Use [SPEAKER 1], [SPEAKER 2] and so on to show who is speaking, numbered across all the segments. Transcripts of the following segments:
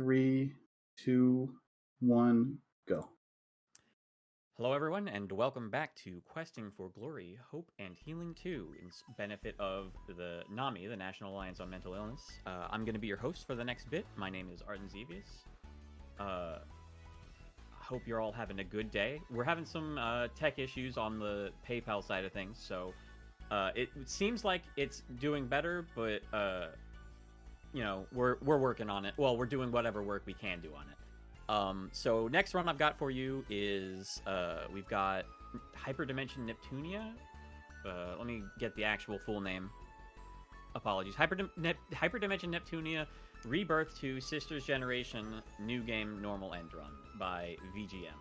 [SPEAKER 1] 3, 2, 1, go.
[SPEAKER 2] Hello, everyone, and welcome back to Questing for Glory, Hope, and Healing 2 in benefit of the NAMI, the National Alliance on Mental Illness. I'm going to be your host for the next bit. My name is RNG-heavy. Hope you're all having a good day. We're having some tech issues on the PayPal side of things, so it seems like it's doing better, but we're working on it. Well, we're doing whatever work we can do on it. So next run I've got for you is we've got Hyperdimension Neptunia. Let me get the actual full name. Apologies. Hyperdimension Neptunia Rebirth to Sisters Generation New Game Normal End Run by VGM.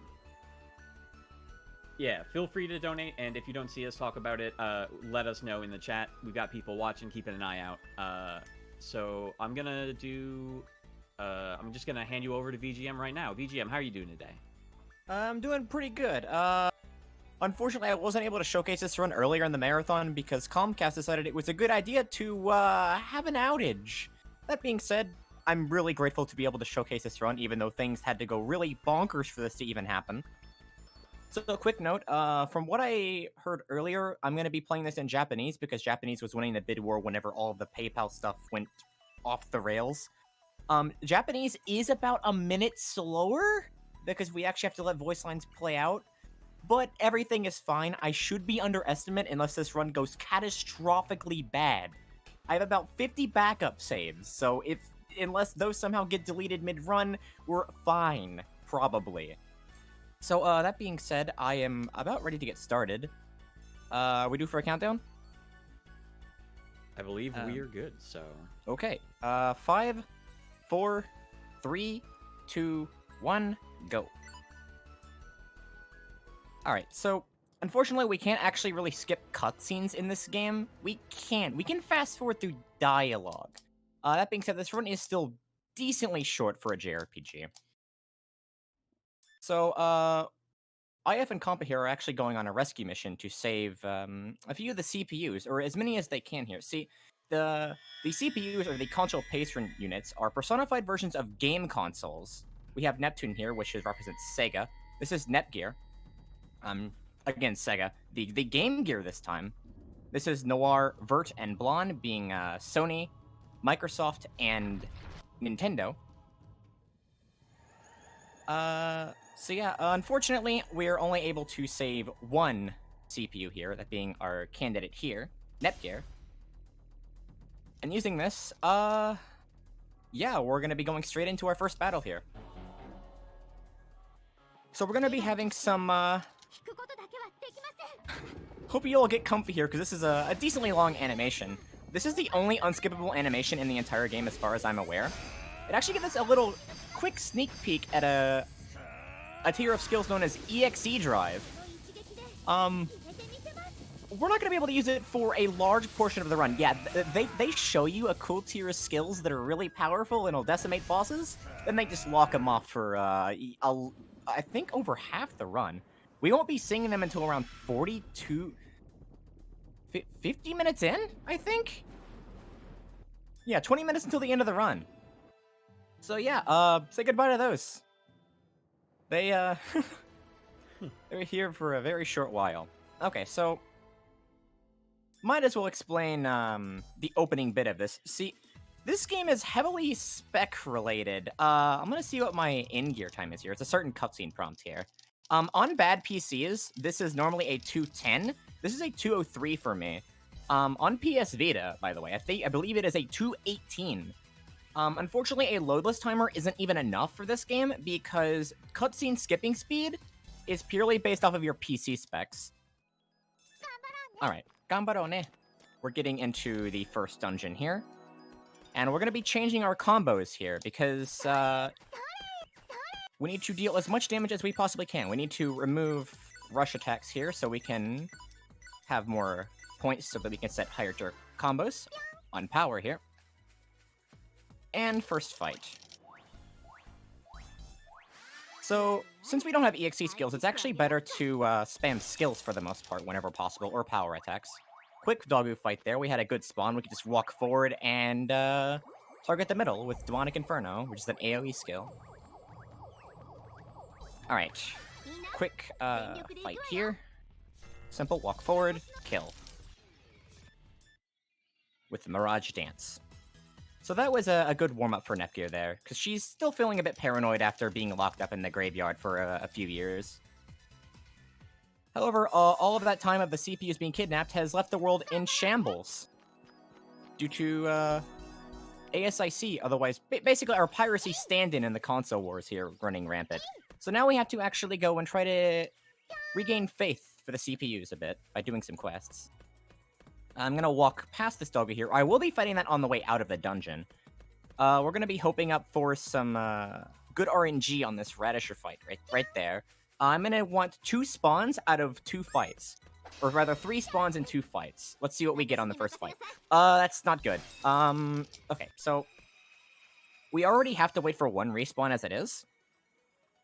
[SPEAKER 2] Yeah, feel free to donate, and if you don't see us talk about it, let us know in the chat. We've got people watching, keeping an eye out. So I'm gonna do... I'm just gonna hand you over to VGM right now. VGM, how are you doing today?
[SPEAKER 3] I'm doing pretty good. Unfortunately, I wasn't able to showcase this run earlier in the marathon because Comcast decided it was a good idea to have an outage. That being said, I'm really grateful to be able to showcase this run, even though things had to go really bonkers for this to even happen. So, a quick note, from what I heard earlier, I'm going to be playing this in Japanese because Japanese was winning the bid war whenever all of the PayPal stuff went off the rails. Japanese is about a minute slower because we actually have to let voice lines play out, but everything is fine. I should be underestimate unless this run goes catastrophically bad. I have about 50 backup saves, so unless those somehow get deleted mid-run, we're fine, probably. So, that being said, I am about ready to get started. We due for a countdown?
[SPEAKER 2] I believe we are good, so...
[SPEAKER 3] Okay, 5... 4, 3, 2, 1, go. Alright, so, unfortunately we can't actually really skip cutscenes in this game. We can fast forward through dialogue. That being said, this run is still decently short for a JRPG. So, IF and Compa here are actually going on a rescue mission to save a few of the CPUs, or as many as they can here. See, the CPUs, or the console patron units, are personified versions of game consoles. We have Neptune here, which represents Sega. This is Netgear. Again, Sega. The Game Gear this time. This is Noir, Vert, and Blonde, being Sony, Microsoft, and Nintendo. So yeah, unfortunately, we're only able to save one CPU here, that being our candidate here, Netgear. And using this, yeah, we're gonna be going straight into our first battle here. So we're gonna be having some, hope you all get comfy here, because this is a decently long animation. This is the only unskippable animation in the entire game as far as I'm aware. It actually gives us a little quick sneak peek at a tier of skills known as EXE Drive. We're not going to be able to use it for a large portion of the run. Yeah, they show you a cool tier of skills that are really powerful and will decimate bosses, then they just lock them off for, I think, over half the run. We won't be seeing them until around 50 minutes in, I think? Yeah, 20 minutes until the end of the run. So yeah, say goodbye to those. They, they're here for a very short while. Okay, so... might as well explain, the opening bit of this. See, this game is heavily spec-related. I'm gonna see what my in-gear time is here. It's a certain cutscene prompt here. On bad PCs, this is normally a 210. This is a 203 for me. On PS Vita, by the way, I believe it is a 218. Unfortunately, a loadless timer isn't even enough for this game because cutscene skipping speed is purely based off of your PC specs. Alright, Gambarone. We're getting into the first dungeon here. And we're going to be changing our combos here because we need to deal as much damage as we possibly can. We need to remove rush attacks here so we can have more points so that we can set higher combos on power here. And first fight. So, since we don't have EXE skills, it's actually better to spam skills for the most part whenever possible, or power attacks. Quick doggo fight there. We had a good spawn. We could just walk forward and Target the middle with Demonic Inferno, which is an AoE skill. Alright. Quick fight here. Simple, walk forward, kill. With the Mirage Dance. So that was a good warm-up for Nepgear there, because she's still feeling a bit paranoid after being locked up in the graveyard for a few years. However, all of that time of the CPUs being kidnapped has left the world in shambles. Due to ASIC, otherwise, basically our piracy stand-in in the console wars here running rampant. So now we have to actually go and try to regain faith for the CPUs a bit by doing some quests. I'm gonna walk past this doggo here. I will be fighting that on the way out of the dungeon. We're gonna be hoping up for some good RNG on this Radisher fight right there. I'm gonna want 2 spawns out of 2 fights. Or rather, 3 spawns in 2 fights. Let's see what we get on the first fight. That's not good. Okay, so... we already have to wait for 1 respawn as it is.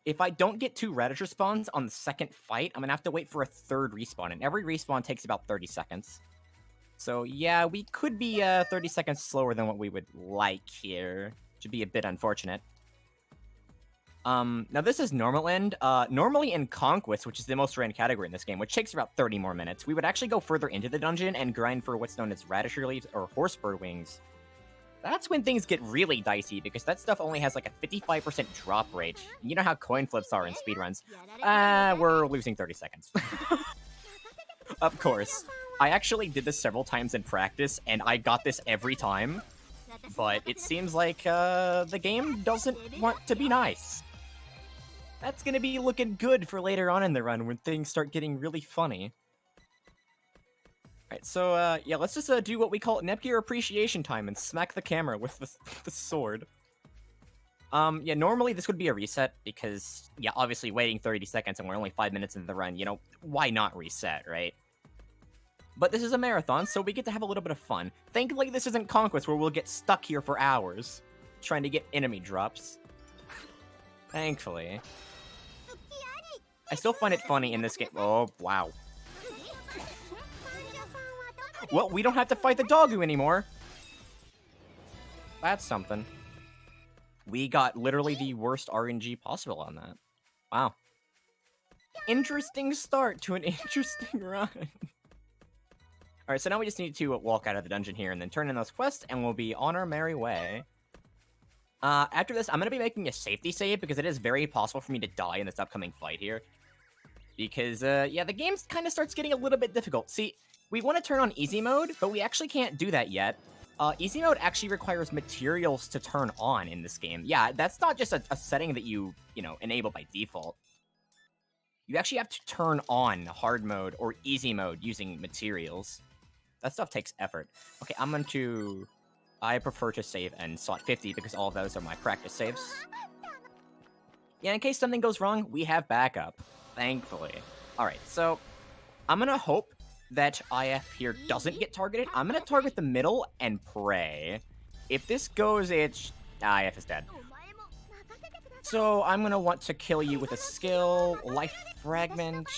[SPEAKER 3] If I don't get 2 Radisher spawns on the second fight, I'm gonna have to wait for a 3rd respawn, and every respawn takes about 30 seconds. So yeah, we could be 30 seconds slower than what we would like here. Should be a bit unfortunate. Now this is normal end. Normally in Conquest, which is the most random category in this game, which takes about 30 more minutes, we would actually go further into the dungeon and grind for what's known as Radisher Leaves or Horsebird Wings. That's when things get really dicey, because that stuff only has like a 55% drop rate. You know how coin flips are in speedruns. We're losing 30 seconds. Of course. I actually did this several times in practice, and I got this every time. But it seems like the game doesn't want to be nice. That's gonna be looking good for later on in the run when things start getting really funny. Alright, so yeah, let's just do what we call Nepgear appreciation time and smack the camera with the sword. Yeah, normally this would be a reset because, yeah, obviously waiting 30 seconds and we're only 5 minutes into the run, you know, why not reset, right? But this is a marathon, so we get to have a little bit of fun. Thankfully, this isn't Conquest where we'll get stuck here for hours trying to get enemy drops. Thankfully. I still find it funny in this game. Oh, wow. Well, we don't have to fight the doggo anymore. That's something. We got literally the worst RNG possible on that. Wow. Interesting start to an interesting run. Alright, so now we just need to walk out of the dungeon here and then turn in those quests, and we'll be on our merry way. After this, I'm going to be making a safety save, because it is very possible for me to die in this upcoming fight here. Because, yeah, the game kind of starts getting a little bit difficult. See, we want to turn on easy mode, but we actually can't do that yet. Easy mode actually requires materials to turn on in this game. Yeah, that's not just a setting that you know, enable by default. You actually have to turn on hard mode or easy mode using materials. That stuff takes effort. Okay, I prefer to save in slot 50 because all of those are my practice saves. Yeah, in case something goes wrong, we have backup. Thankfully. Alright, so I'm gonna hope that IF here doesn't get targeted. I'm gonna target the middle and pray. If this goes, IF is dead. So I'm gonna want to kill you with a skill, life fragment,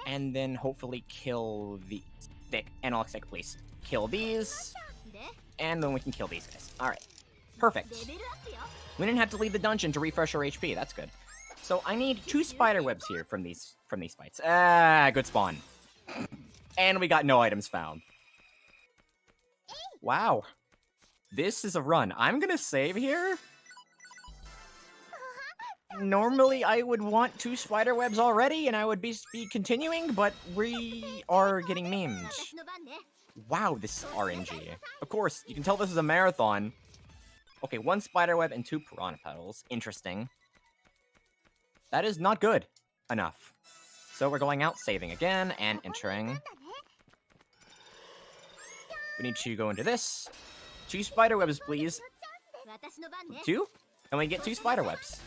[SPEAKER 3] and then hopefully kill the stick. Analog stick, please. Kill these, and then we can kill these guys. Alright. Perfect. We didn't have to leave the dungeon to refresh our HP. That's good. So I need 2 spider webs here from these fights. Good spawn. And we got no items found. Wow. This is a run. I'm gonna save here. Normally, I would want 2 spider webs already, and I would be continuing, but we are getting memed. Wow, this is RNG. Of course, you can tell this is a marathon. Okay, 1 spider web and 2 piranha petals. Interesting. That is not good enough. So we're going out, saving again, and entering. We need to go into this. 2 spider webs, please. 2? And we get 2 spider webs.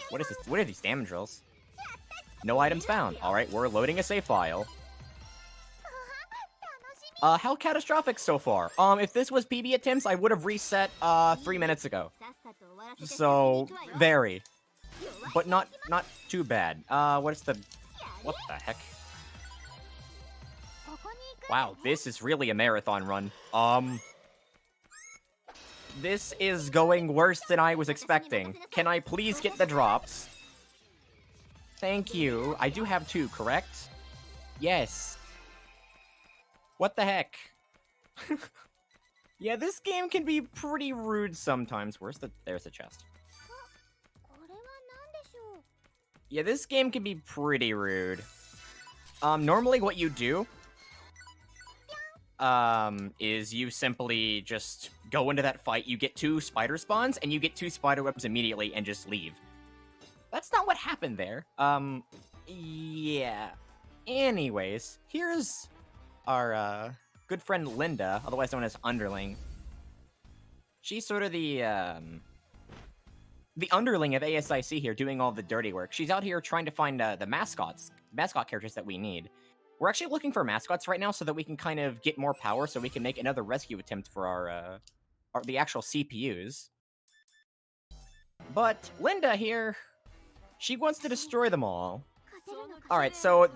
[SPEAKER 3] What is this? What are these damage rolls? No items found. Alright, we're loading a save file. How catastrophic so far? If this was PB attempts, I would have reset, 3 minutes ago. So, very. But not too bad. What the heck? Wow, this is really a marathon run. This is going worse than I was expecting. Can I please get the drops? Thank you. I do have 2, correct? Yes. What the heck? Yeah, this game can be pretty rude sometimes. There's the chest. Yeah, this game can be pretty rude. Normally what you do is you simply just go into that fight, you get 2 spider spawns, and you get 2 spider webs immediately and just leave. That's not what happened there. Yeah. Anyways, here's our, good friend Linda, otherwise known as Underling. She's sort of the Underling of ASIC here, doing all the dirty work. She's out here trying to find the mascot characters that we need. We're actually looking for mascots right now so that we can kind of get more power so we can make another rescue attempt for the actual CPUs. But Linda here, she wants to destroy them all. Alright, so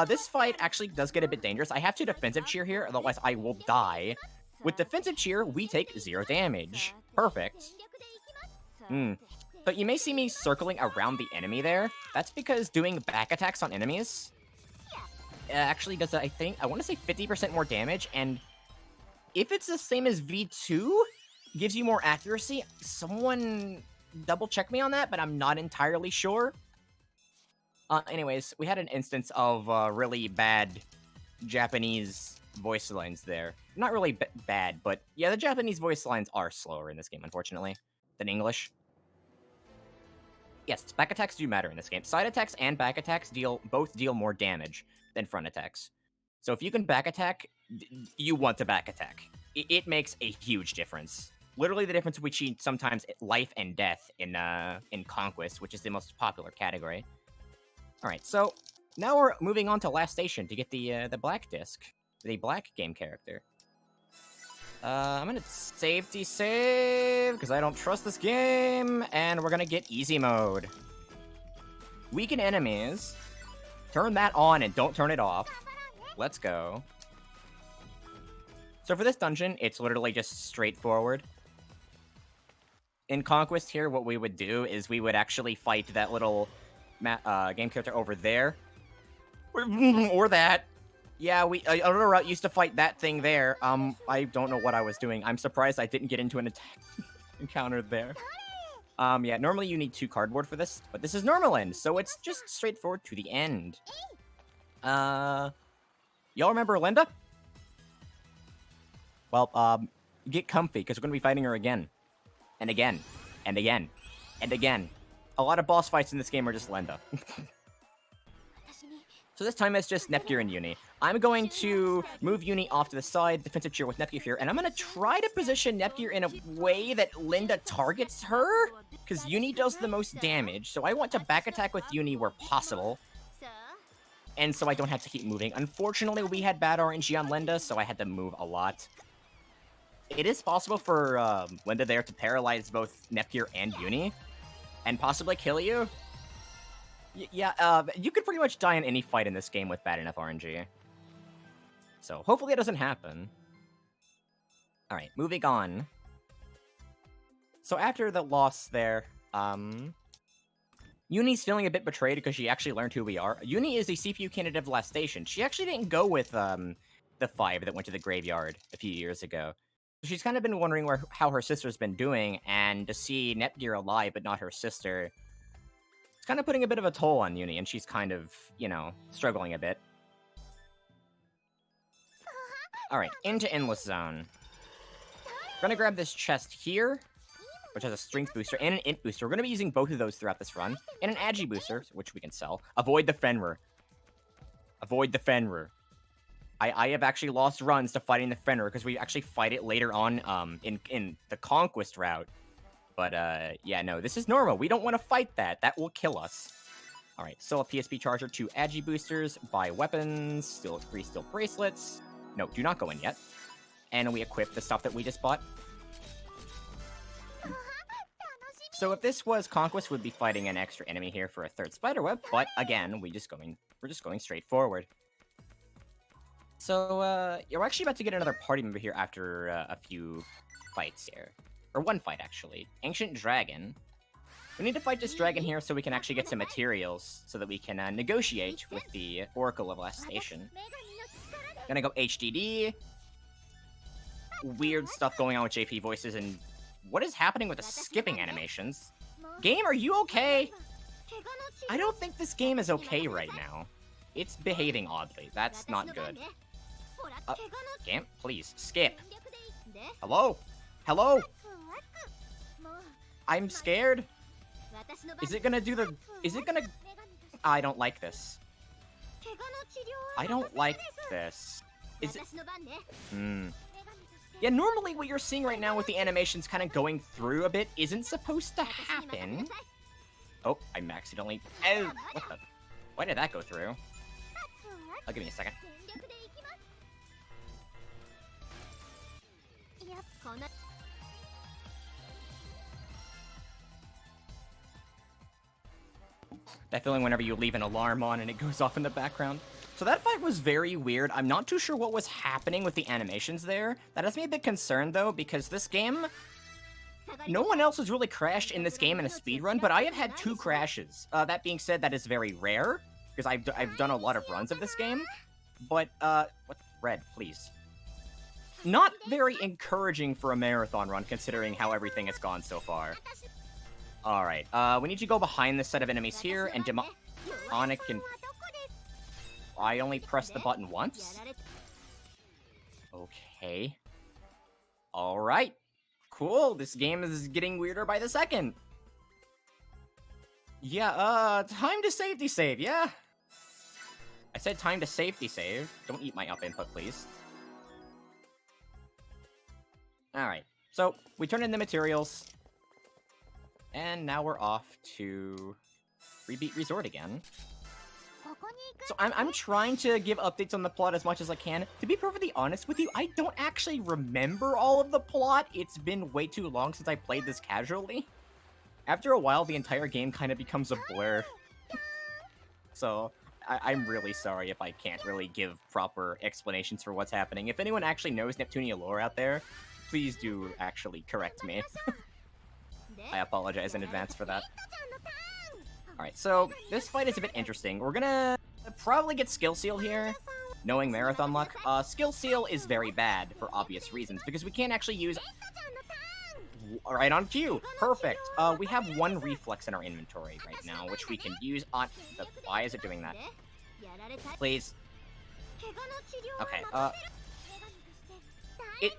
[SPEAKER 3] this fight actually does get a bit dangerous. I have to defensive cheer here, otherwise I will die. With defensive cheer, we take 0 damage. Perfect. But you may see me circling around the enemy there. That's because doing back attacks on enemies actually does, I want to say 50% more damage, and if it's the same as V2, gives you more accuracy. Someone double check me on that, but I'm not entirely sure. Anyways, we had an instance of really bad Japanese voice lines there. Not really bad, but yeah, the Japanese voice lines are slower in this game, unfortunately, than English. Yes, back attacks do matter in this game. Side attacks and back attacks both deal more damage than front attacks. So if you can back attack, you want to back attack. It makes a huge difference. Literally the difference between sometimes life and death in Conquest, which is the most popular category. Alright, so now we're moving on to Lastation to get the black disc, the black game character. I'm gonna safety save, because I don't trust this game, and we're gonna get easy mode. Weaken enemies. Turn that on and don't turn it off. Let's go. So for this dungeon, it's literally just straightforward. In Conquest here, what we would do is we would actually fight that little game character over there. Or that. Yeah, another route used to fight that thing there. I don't know what I was doing. I'm surprised I didn't get into an attack encounter there. Yeah, normally you need 2 cardboard for this, but this is normal end, so it's just straightforward to the end. Y'all remember Linda? Well, get comfy, because we're gonna be fighting her again. And again. And again. And again. A lot of boss fights in this game are just Linda. So this time it's just Nepgear and Uni. I'm going to move Uni off to the side, defensive cheer with Nepgear here, and I'm going to try to position Nepgear in a way that Linda targets her, because Uni does the most damage, so I want to back attack with Uni where possible, and so I don't have to keep moving. Unfortunately, we had bad RNG on Linda, so I had to move a lot. It is possible for Linda there to paralyze both Nepgear and Uni, and possibly kill you. Yeah, you could pretty much die in any fight in this game with bad enough RNG. So, hopefully it doesn't happen. Alright, moving on. So after the loss there, Uni's feeling a bit betrayed because she actually learned who we are. Uni is the CPU candidate of Lastation. She actually didn't go with, the 5 that went to the graveyard a few years ago. She's kind of been wondering how her sister's been doing, and to see Nepgear alive but not her sister, it's kind of putting a bit of a toll on Uni, and she's kind of, you know, struggling a bit. Alright, into Endless Zone. We're gonna grab this chest here, which has a strength booster and an int booster. We're gonna be using both of those throughout this run, and an agi booster, which we can sell. Avoid the Fenrir. Avoid the Fenrir. I have actually lost runs to fighting the Fenrir, because we actually fight it later on in the Conquest route. But, yeah, no, this is normal. We don't want to fight that. That will kill us. Alright, sell a PSP charger, 2 agi boosters, buy weapons, free steel bracelets. No, do not go in yet. And we equip the stuff that we just bought. So if this was Conquest, we'd be fighting an extra enemy here for a 3rd spiderweb, but again, we're just going straight forward. So, yeah, we're actually about to get another party member here after a few fights here. or one fight actually. Ancient Dragon. We need to fight this dragon here so we can actually get some materials so that we can negotiate with the Oracle of Lastation. Gonna go HDD. Weird stuff going on with JP voices, and what is happening with the skipping animations? Game, are you okay? I don't think this game is okay right now. It's behaving oddly. That's not good. Game, please, skip. Hello? Hello? I'm scared. Is it gonna do the... Is it gonna... I don't like this. I don't like this. Is it... Yeah, normally what you're seeing right now with the animations kind of going through a bit isn't supposed to happen. Oh, I'm accidentally... Oh, what the... Why did that go through? Oh, give me a second. That feeling whenever you leave an alarm on and it goes off in the background. So that fight was very weird. I'm not too sure what was happening with the animations there. That has me a bit concerned, though, because this game... No one else has really crashed in this game in a speedrun, but I have had 2 crashes. That being said, that is very rare, because I've done a lot of runs of this game. But, what? Red, please. Not very encouraging for a marathon run, considering how everything has gone so far. Alright, we need to go behind this set of enemies here, and Demonic and... I only pressed the button once? Okay. Alright. Cool, this game is getting weirder by the second. Yeah, time to safety save, yeah? I said time to safety save. Don't eat my up input, please. Alright, so we turn in the materials. And now we're off to Rebeat Resort again. So I'm trying to give updates on the plot as much as I can. To be perfectly honest with you, I don't actually remember all of the plot. It's been way too long since I played this casually. After a while, the entire game kind of becomes a blur. So I'm really sorry if I can't really give proper explanations for what's happening. If anyone actually knows Neptunia lore out there, please do actually correct me. I apologize in advance for that. Alright, so this fight is a bit interesting. We're gonna probably get Skill Seal here, knowing Marathon luck. Skill Seal is very bad for obvious reasons, because we can't actually use... Right on cue! Perfect! We have 1 Reflex in our inventory right now, which we can use on... Why is it doing that? Please. Okay, it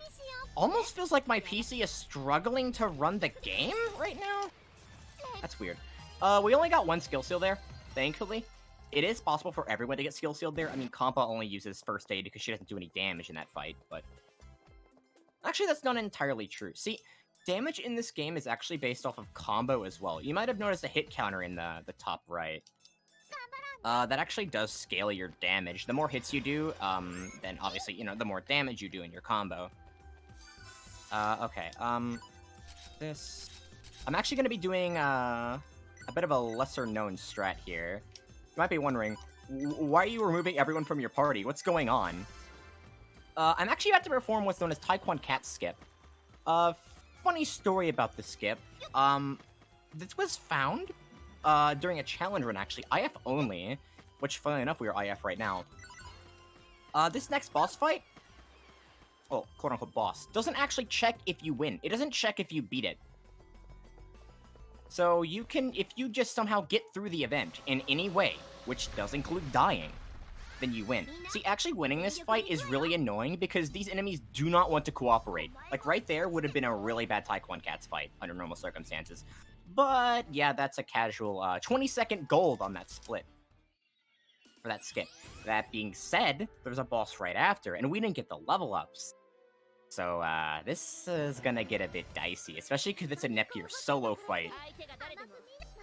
[SPEAKER 3] almost feels like my PC is struggling to run the game right now? That's weird. We only got 1 Skill Seal there, thankfully. It is possible for everyone to get Skill Sealed there. I mean, Compa only uses First Aid because she doesn't do any damage in that fight, but... Actually, that's not entirely true. See, damage in this game is actually based off of combo as well. You might have noticed a hit counter in the top right. That actually does scale your damage. The more hits you do, then obviously, you know, the more damage you do in your combo. Okay, this... I'm actually going to be doing, a bit of a lesser-known strat here. You might be wondering, why are you removing everyone from your party? What's going on? I'm actually about to perform what's known as Taekwon Cat skip. Funny story about the skip. This was found, during a challenge run, actually. IF only, which, funnily enough, we are IF right now. This next boss fight, well, quote-unquote boss, doesn't actually check if you win. It doesn't check if you beat it. So you can, if you just somehow get through the event in any way, which does include dying, then you win. See, actually winning this fight is really annoying because these enemies do not want to cooperate. Like, right there would have been a really bad Taekwon Cat's fight under normal circumstances. But, yeah, that's a casual 20-second gold on that split. For that skip. That being said, there's a boss right after, and we didn't get the level ups. So, this is gonna get a bit dicey, especially because it's a Nepgear solo fight.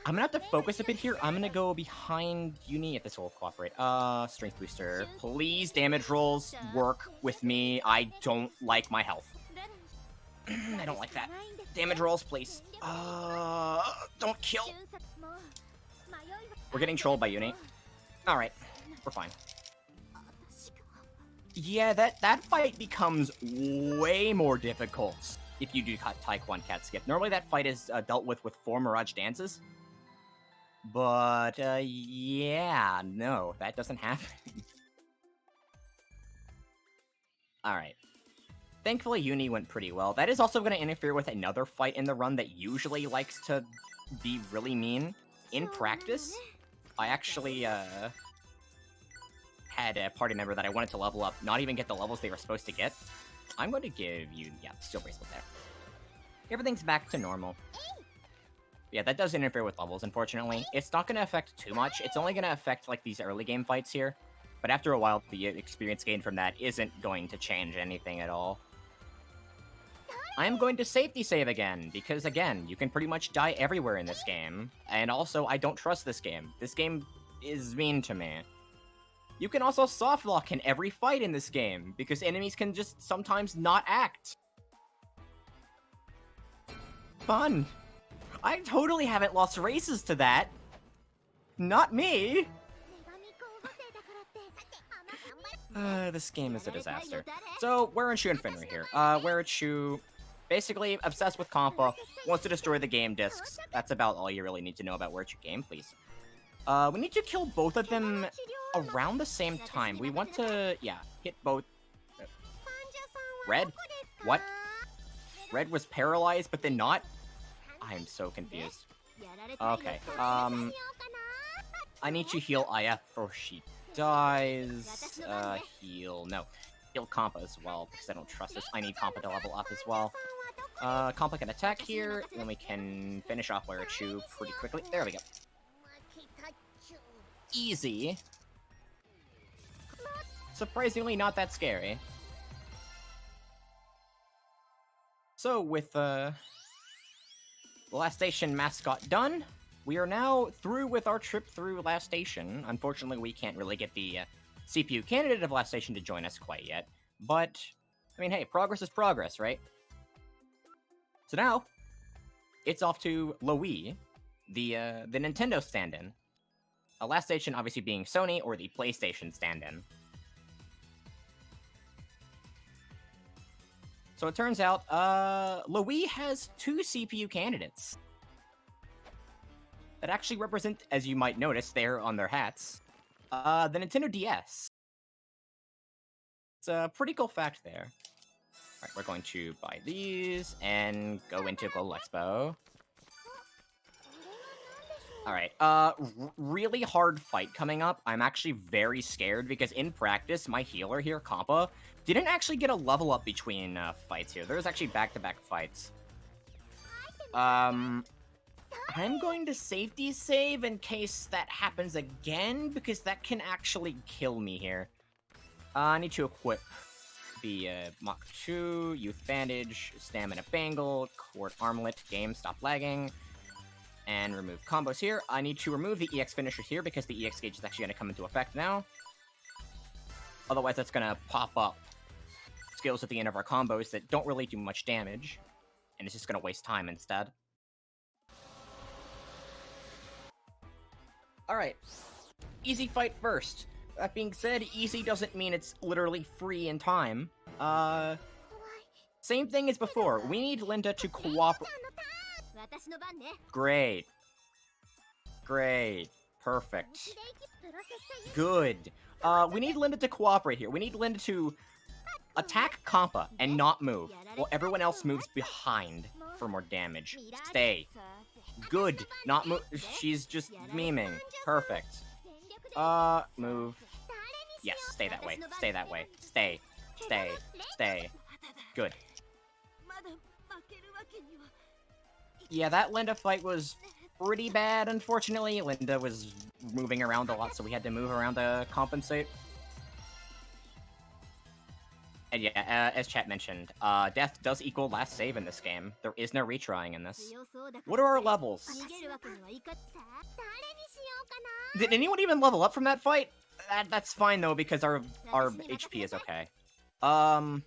[SPEAKER 3] I'm gonna have to focus a bit here. I'm gonna go behind Uni if this will cooperate. Strength booster. Please, damage rolls, work with me. I don't like my health. I don't like that. Damage rolls, please. Don't kill. We're getting trolled by Uni. Alright, we're fine. Yeah, that fight becomes way more difficult if you do Taekwon Cat skip. Normally that fight is dealt with 4 Mirage dances. But, yeah, no, that doesn't happen. Alright. Thankfully, Uni went pretty well. That is also going to interfere with another fight in the run that usually likes to be really mean. In practice, I actually, had a party member that I wanted to level up, not even get the levels they were supposed to get. I'm going to give you, yeah, Steel Bracelet there. Everything's back to normal. Yeah, that does interfere with levels, unfortunately. It's not going to affect too much. It's only going to affect, like, these early game fights here. But after a while, the experience gained from that isn't going to change anything at all. I'm going to safety save again, because, again, you can pretty much die everywhere in this game. And also, I don't trust this game. This game is mean to me. You can also softlock in every fight in this game, because enemies can just sometimes not act. Fun. I totally haven't lost races to that. Not me. This game is a disaster. So, Werenchu and Finra here. Werenchu, basically obsessed with Compa, wants to destroy the game discs. That's about all you really need to know about Werenchu game, please. We need to kill both of them around the same time. We want to, yeah, hit both. Red? What? Red was paralyzed, but then not? I'm so confused. Okay, I need to heal IF before she dies. Heal Compa as well, because I don't trust this. I need Compa to level up as well. Compa can attack here, and then we can finish off Werenchu pretty quickly. There we go. Easy. Surprisingly not that scary. So, with, the Lastation mascot done, we are now through with our trip through Lastation. Unfortunately, we can't really get the CPU candidate of Lastation to join us quite yet. But, I mean, hey, progress is progress, right? So now, it's off to Louis, the Nintendo stand-in. Lastation obviously being Sony, or the PlayStation stand-in. So it turns out, Louis has 2 CPU candidates that actually represent, as you might notice there on their hats, the Nintendo DS. It's a pretty cool fact there. Alright, we're going to buy these and go into Global Expo. Alright, really hard fight coming up. I'm actually very scared because in practice, my healer here, Compa, didn't actually get a level up between fights here. There's actually back-to-back fights. I'm going to safety save in case that happens again, because that can actually kill me here. I need to equip the Mach 2, Youth Bandage, Stamina Bangle, Court Armlet, Game, Stop Lagging, and remove combos here. I need to remove the EX finisher here because the EX gauge is actually going to come into effect now. Otherwise, that's going to pop up skills at the end of our combos that don't really do much damage, and it's just going to waste time instead. Alright, easy fight first. That being said, easy doesn't mean it's literally free in time. Same thing as before. We need Linda to cooperate. Great. Great. Perfect. Good. We need Linda to cooperate here. We need Linda to attack Compa and not move, while everyone else moves behind for more damage. Stay. Good. Not move. She's just memeing. Perfect. Move. Yes, stay that way. Stay that way. Stay. Stay. Stay. Good. Yeah, that Linda fight was pretty bad, unfortunately. Linda was moving around a lot, so we had to move around to compensate. And yeah, as chat mentioned, death does equal last save in this game. There is no retrying in this. What are our levels? Did anyone even level up from that fight? That's fine though, because our HP is okay. Had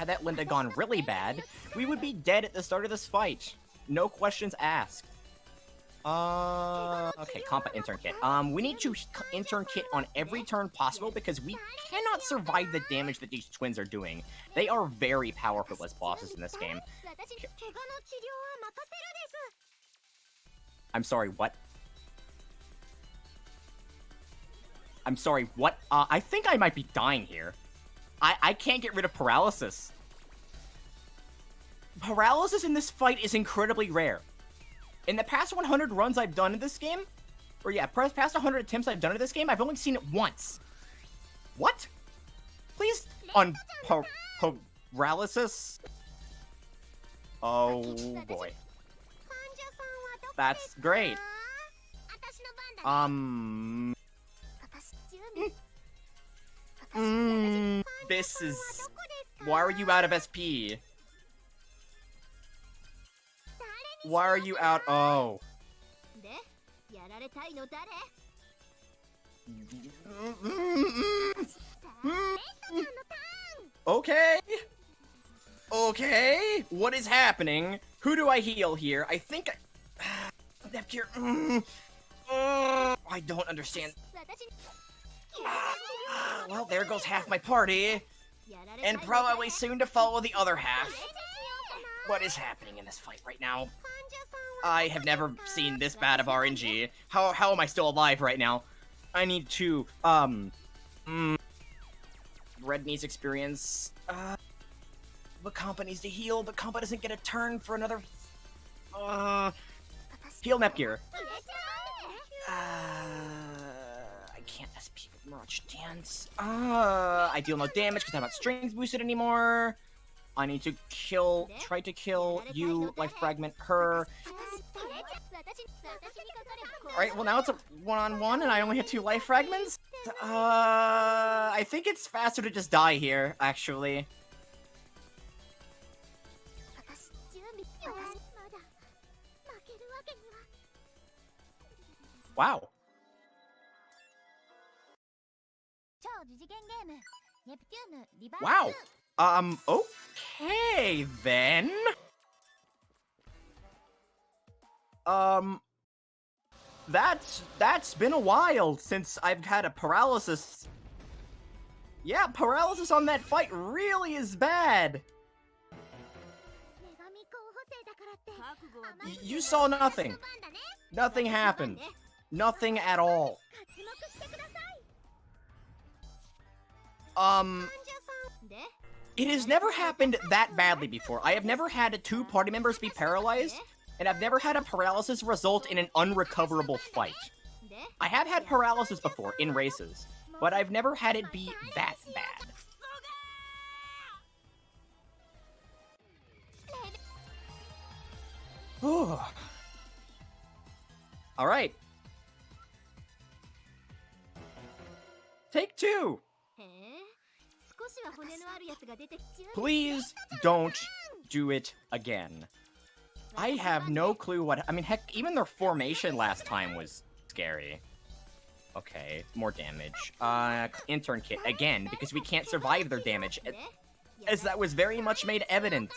[SPEAKER 3] that Linda gone really bad, we would be dead at the start of this fight. No questions asked. Okay, combat intern kit. We need to intern kit on every turn possible because we cannot survive the damage that these twins are doing. They are very powerful as bosses in this game. I'm sorry, what? I'm sorry, what? I think I might be dying here. I can't get rid of paralysis. Paralysis in this fight is incredibly rare. In the past 100 runs I've done in this game, or yeah, past 100 attempts I've done in this game, I've only seen it once. What? Please paralysis? Oh boy. That's great. This is... Why are you out of SP? Why are you out? Oh. Okay. Okay. What is happening? Who do I heal here? I think Neptunia. I don't understand. Well, there goes half my party. And probably soon to follow the other half. What is happening in this fight right now? I have never seen this bad of RNG. How am I still alive right now? I need to, Red needs experience. But Compa needs to heal, but Compa doesn't get a turn for another... Heal Nepgear. I can't SP with Mirage Dance. I deal no damage because I'm not strings boosted anymore. I need to try to kill you, life fragment her. Alright, well now it's a one-on-one and I only have 2 life fragments? I think it's faster to just die here, actually. Wow. Wow. Okay, then. That's been a while since I've had a paralysis. Yeah, paralysis on that fight really is bad. You saw nothing. Nothing happened. Nothing at all. It has never happened that badly before. I have never had 2 party members be paralyzed, and I've never had a paralysis result in an unrecoverable fight. I have had paralysis before, in races, but I've never had it be that bad. Alright. Take 2! Please don't do it again. I have no clue what... I mean, heck, even their formation last time was scary. Okay, more damage. Intern kit, again, because we can't survive their damage. As that was very much made evident.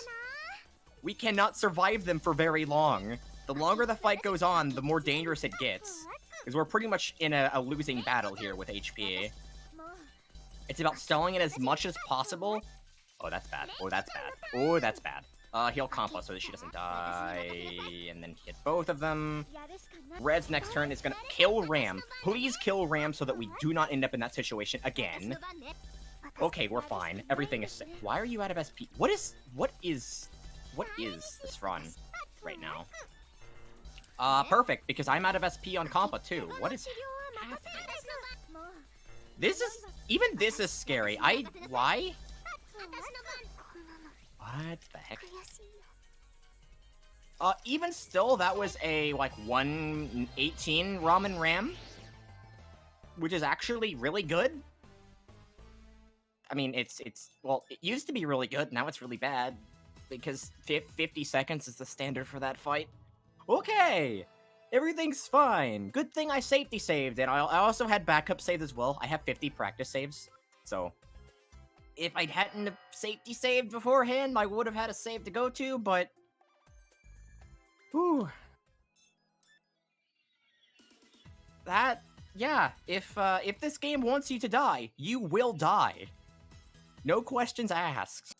[SPEAKER 3] We cannot survive them for very long. The longer the fight goes on, the more dangerous it gets. Because we're pretty much in a losing battle here with HP. It's about stalling it as much as possible. Oh, that's bad. Oh, that's bad. Oh, that's bad. Heal Compa so that she doesn't die. And then hit both of them. Red's next turn is gonna kill Ram. Please kill Ram so that we do not end up in that situation again. Okay, we're fine. Everything is safe. Why are you out of SP? What is this run right now? Perfect, because I'm out of SP on Compa too. What is happening? Even this is scary. Why? What the heck? Even still, that was a, like, 118 Ramen Ram. Which is actually really good. I mean, well, it used to be really good, now it's really bad. Because 50 seconds is the standard for that fight. Okay! Everything's fine. Good thing I safety saved, and I also had backup saves as well. I have 50 practice saves, so... If I hadn't have safety saved beforehand, I would have had a save to go to, but... Whew. Yeah, if this game wants you to die, you will die. No questions asked.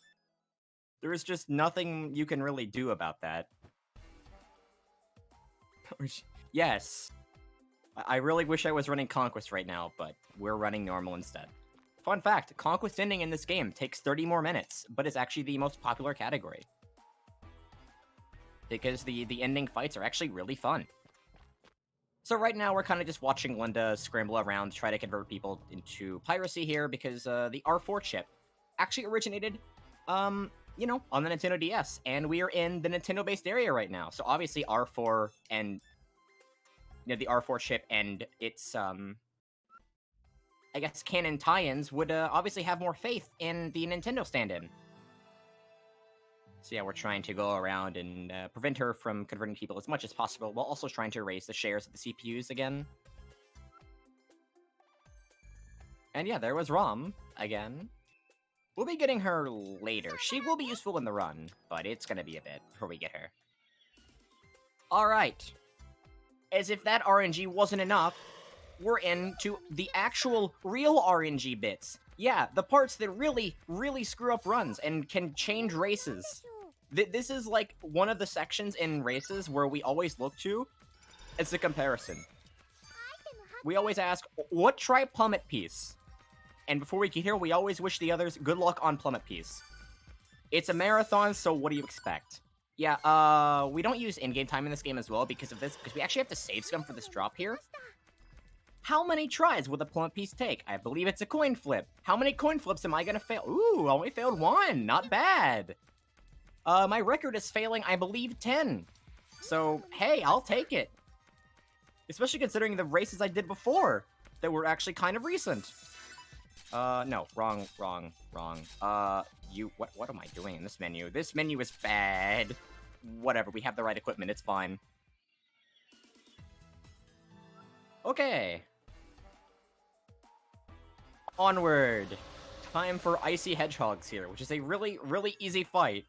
[SPEAKER 3] There's just nothing you can really do about that. Yes. I really wish I was running Conquest right now, but we're running normal instead. Fun fact, Conquest ending in this game takes 30 more minutes, but it's actually the most popular category. Because the ending fights are actually really fun. So right now we're kind of just watching Linda scramble around to try to convert people into piracy here, because the R4 chip actually originated, you know, on the Nintendo DS, and we are in the Nintendo-based area right now. So obviously R4 and, you know, the R4 chip and its, I guess canon tie-ins would obviously have more faith in the Nintendo stand-in. So yeah, we're trying to go around and prevent her from converting people as much as possible, while also trying to raise the shares of the CPUs again. And yeah, there was Rom, again. We'll be getting her later. She will be useful in the run, but it's gonna be a bit before we get her. Alright. As if that RNG wasn't enough, we're into the actual real RNG bits. Yeah, the parts that really, really screw up runs and can change races. This is like one of the sections in races where we always look to as a comparison. We always ask, what try plummet piece? And before we get here, we always wish the others good luck on plummet piece. It's a marathon, so what do you expect? Yeah, we don't use in-game time in this game as well because of this, because we actually have to save scum for this drop here. How many tries will the plummet piece take? I believe it's a coin flip. How many coin flips am I gonna fail? Ooh, only failed one. Not bad. My record is failing, I believe, 10. So, hey, I'll take it. Especially considering the races I did before that were actually kind of recent. No, wrong. What am I doing in this menu? This menu is bad. Whatever, we have the right equipment, it's fine. Okay. Onward. Time for Icy Hedgehogs here, which is a really, really easy fight.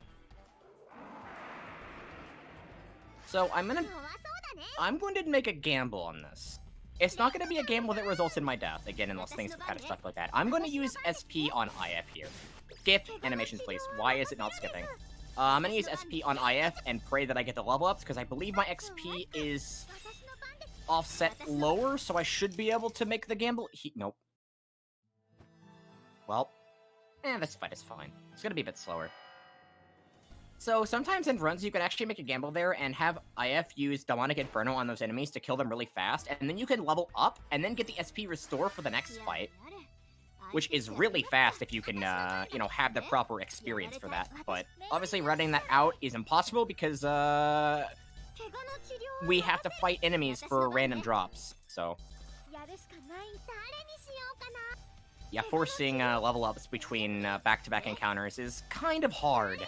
[SPEAKER 3] So I'm going to make a gamble on this. It's not going to be a gamble that results in my death, again, unless things are catastrophic like that. I'm going to use SP on IF here. Skip animations, please. Why is it not skipping? I'm going to use SP on IF and pray that I get the level ups, because I believe my XP is offset lower, so I should be able to make the gamble. Nope. Well, this fight is fine. It's going to be a bit slower. So sometimes in runs, you can actually make a gamble there and have IF use Demonic Inferno on those enemies to kill them really fast, and then you can level up and then get the SP restore for the next fight, which is really fast if you can, you know, have the proper experience for that. But obviously running that out is impossible because, we have to fight enemies for random drops, so. Yeah, forcing level ups between back-to-back encounters is kind of hard.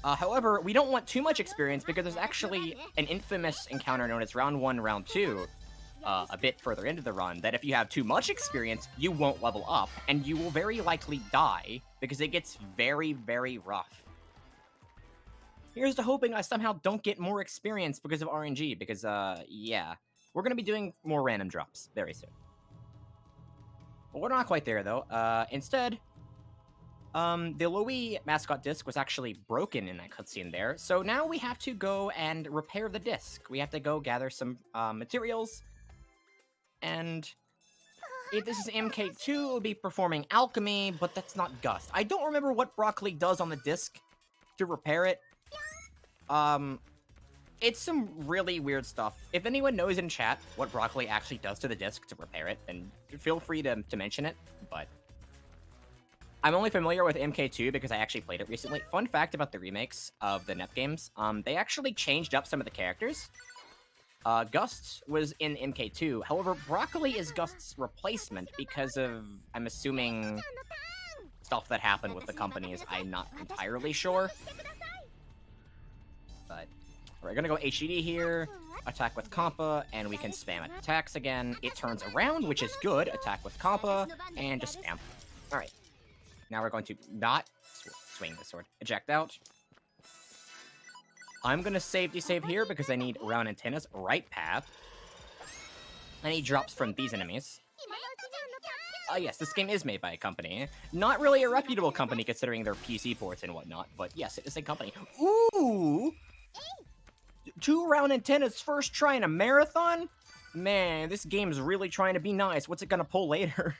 [SPEAKER 3] However, we don't want too much experience because there's actually an infamous encounter known as Round 1, Round 2, a bit further into the run, that if you have too much experience, you won't level up, and you will very likely die, because it gets very, very rough. Here's to hoping I somehow don't get more experience because of RNG, because, yeah. We're gonna be doing more random drops very soon. But we're not quite there, though. Instead, the Louis mascot disc was actually broken in that cutscene there, so now we have to go and repair the disc. We have to go gather some materials, and if this is MK2, it will be performing alchemy, but that's not Gust. I don't remember what Broccoli does on the disc to repair it. It's some really weird stuff. If anyone knows in chat what Broccoli actually does to the disc to repair it, then feel free to mention it, but I'm only familiar with MK2 because I actually played it recently. Fun fact about the remakes of the NEP games, they actually changed up some of the characters. Gust was in MK2, however, Broccoli is Gust's replacement because of, I'm assuming, stuff that happened with the companies. I'm not entirely sure. But we're gonna go HED here, attack with Compa, and we can spam attacks again. It turns around, which is good. Attack with Compa, and just spam. Alright. Now we're going to not swing the sword. Eject out. I'm gonna save here because I need round antennas. Right path. Any drops from these enemies. Yes, this game is made by a company. Not really a reputable company considering their PC ports and whatnot, but yes, it is a company. Ooh! 2 round antennas first try in a marathon? Man, this game's really trying to be nice. What's it gonna pull later?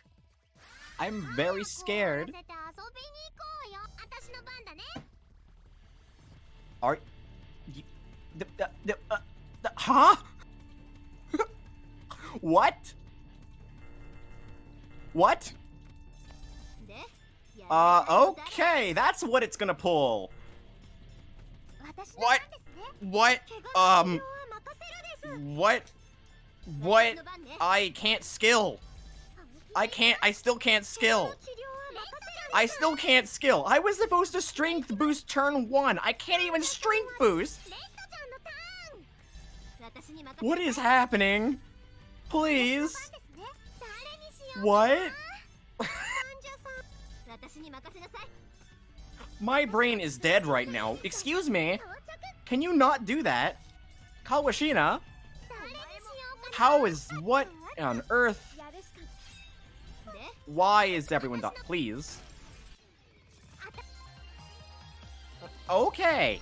[SPEAKER 3] I'm very scared. Are you... Huh? What? What? Okay, that's what it's gonna pull. What? What? What? I can't skill. I still can't skill. I still can't skill. I was supposed to strength boost turn 1. I can't even strength boost. What is happening? Please. What? My brain is dead right now. Excuse me. Can you not do that? Kawashina? How is... What on earth? Why is everyone done? Please. Okay.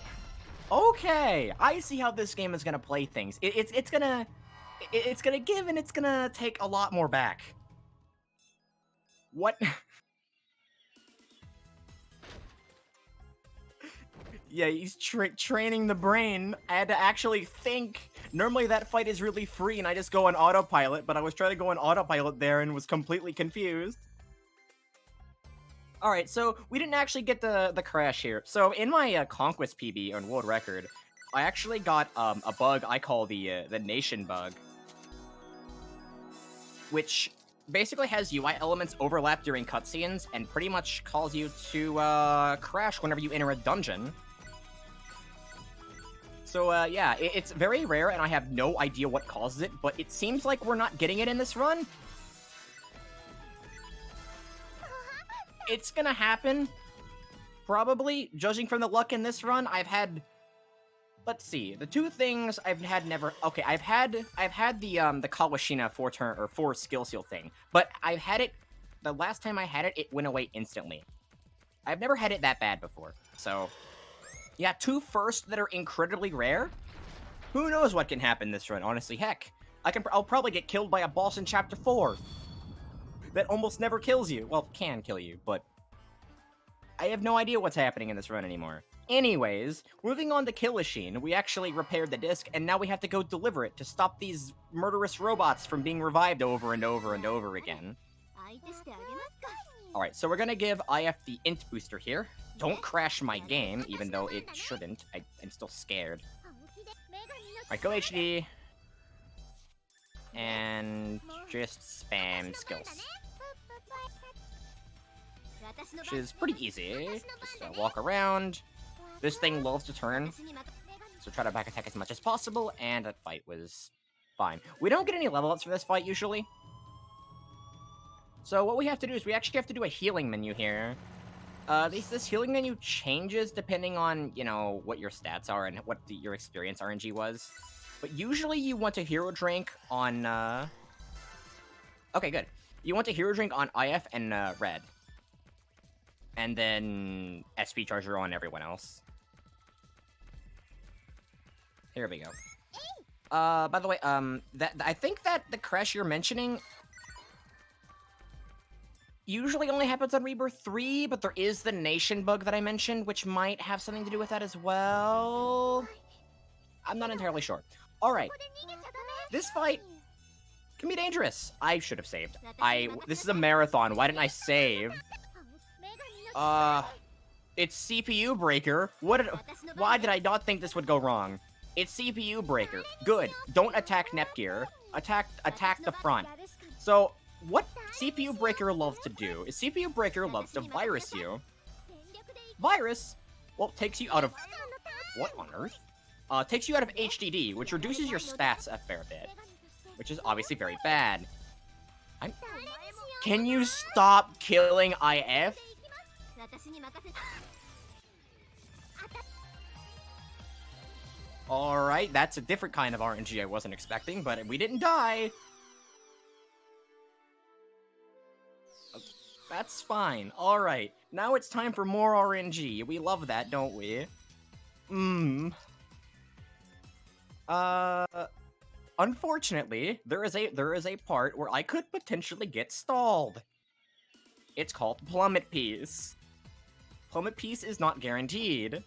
[SPEAKER 3] Okay. I see how this game is gonna play things. It's gonna give and it's gonna take a lot more back. What? Yeah, he's training the brain. I had to actually think. Normally that fight is really free and I just go on autopilot, but I was trying to go on autopilot there and was completely confused. Alright, so we didn't actually get the crash here. So in my Conquest PB on World Record, I actually got a bug I call the Nation bug. Which basically has UI elements overlap during cutscenes and pretty much calls you to crash whenever you enter a dungeon. So, yeah, it's very rare, and I have no idea what causes it, but it seems like we're not getting it in this run. It's gonna happen, probably, judging from the luck in this run. I've had... Let's see, the 2 things I've had never... Okay, I've had the Kawashina 4 skill seal thing, but I've had it... The last time I had it, it went away instantly. I've never had it that bad before, so... Yeah, 2 firsts that are incredibly rare. Who knows what can happen this run, honestly. Heck, I'll probably get killed by a boss in Chapter 4. That almost never kills you. Well, can kill you, but... I have no idea what's happening in this run anymore. Anyways, moving on to Killashine, we actually repaired the disc, and now we have to go deliver it to stop these murderous robots from being revived over and over and over again. Alright, so we're gonna give IF the int booster here. Don't crash my game, even though it shouldn't. I'm still scared. Alright, go HD. And just spam skills. Which is pretty easy. Just walk around. This thing loves to turn. So try to back attack as much as possible, and that fight was fine. We don't get any level ups for this fight, usually. So what we have to do is we actually have to do a healing menu here. This healing menu changes depending on, you know, what your stats are and what your experience RNG was. But usually you want a hero drink on, Okay, good. You want a hero drink on IF and, Red. And then SP Charger on everyone else. Here we go. By the way, I think that the crash you're mentioning usually only happens on Rebirth 3, but there is the Nation bug that I mentioned, which might have something to do with that as well. I'm not entirely sure. Alright. This fight can be dangerous. I should have saved. This is a marathon. Why didn't I save? It's CPU breaker. Why did I not think this would go wrong? It's CPU breaker. Good. Don't attack Nepgear. Attack the front. So, what CPU breaker loves to do is CPU breaker loves to virus you. Virus, well, takes you out of... What on earth? Takes you out of HDD, which reduces your stats a fair bit. Which is obviously very bad. Can you stop killing IF? Alright, that's a different kind of RNG I wasn't expecting, but we didn't die. That's fine. Alright, now it's time for more RNG. We love that, don't we? Unfortunately, there is a part where I could potentially get stalled. It's called Plummet Piece. Plummet Piece is not guaranteed,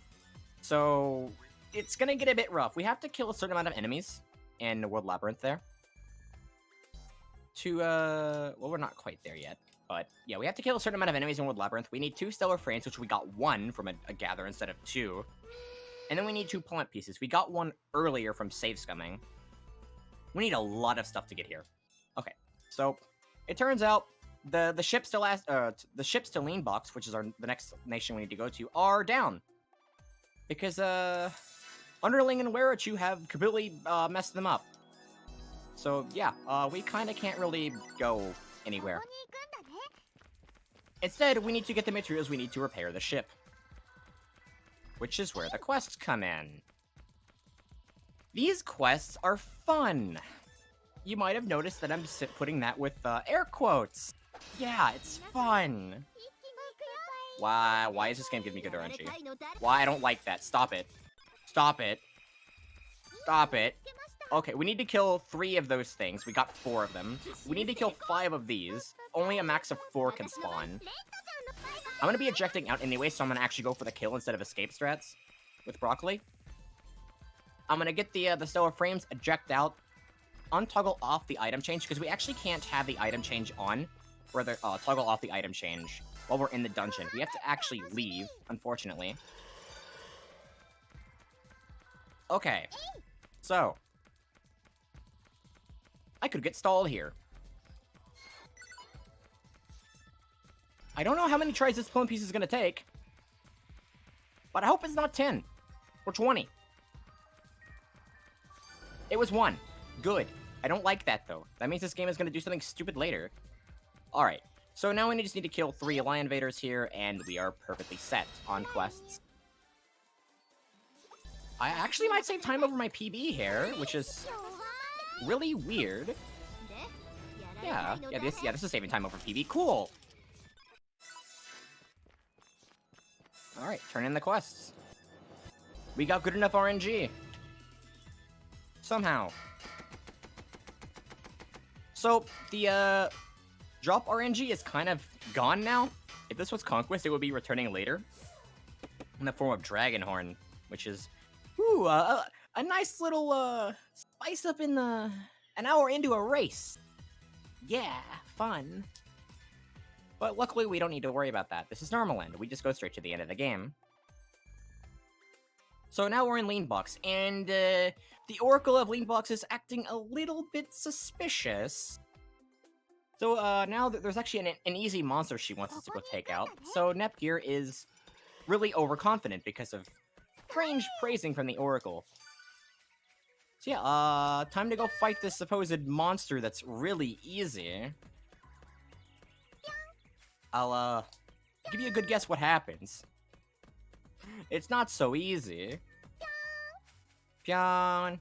[SPEAKER 3] so it's gonna get a bit rough. We have to kill a certain amount of enemies in the World Labyrinth there. Well, we're not quite there yet, but yeah, we have to kill a certain amount of enemies in World Labyrinth. We need 2 Stellar Frames, which we got 1 from a gather instead of 2. And then we need 2 Plummet Pieces. We got 1 earlier from Save Scumming. We need a lot of stuff to get here. Okay, so it turns out the ships to Leanbox, which is the next nation we need to go to, are down because Underling and Werachu have completely messed them up. So yeah, we kind of can't really go anywhere. Instead, we need to get the materials we need to repair the ship, which is where the quests come in. These quests are fun. You might have noticed that I'm putting that with air quotes. Yeah, it's fun. Why is this game giving me good RNG? Why? I don't like that. Stop it. Stop it. Stop it. Okay, we need to kill 3 of those things. We got 4 of them. We need to kill 5 of these. Only a max of 4 can spawn. I'm gonna be ejecting out anyway, so I'm gonna actually go for the kill instead of escape strats with Broccoli. I'm gonna get the Stellar Frames, eject out, untoggle off the item change, because we actually can't have the item change on, or toggle off the item change while we're in the dungeon. We have to actually leave, unfortunately. Okay, so I could get stalled here. I don't know how many tries this Plummet Piece is gonna take, but I hope it's not 10 or 20. It was 1. Good. I don't like that, though. That means this game is gonna do something stupid later. Alright, so now we just need to kill 3 Lion Invaders here, and we are perfectly set on quests. I actually might save time over my PB here, which is really weird. Yeah, this is saving time over PB. Cool! Alright, turn in the quests. We got good enough RNG. Somehow. So, the, drop RNG is kind of gone now. If this was Conquest, it would be returning later. In the form of Dragonhorn, which is, ooh, a nice little, spice up in an hour into a race. Yeah, fun. But luckily, we don't need to worry about that. This is normal end. We just go straight to the end of the game. So now we're in Leanbox, and the Oracle of Leanbox is acting a little bit suspicious. So now there's actually an easy monster she wants us to go take out. So Nepgear is really overconfident because of strange praising from the Oracle. So yeah, time to go fight this supposed monster that's really easy. I'll give you a good guess what happens. It's not so easy. Pyong.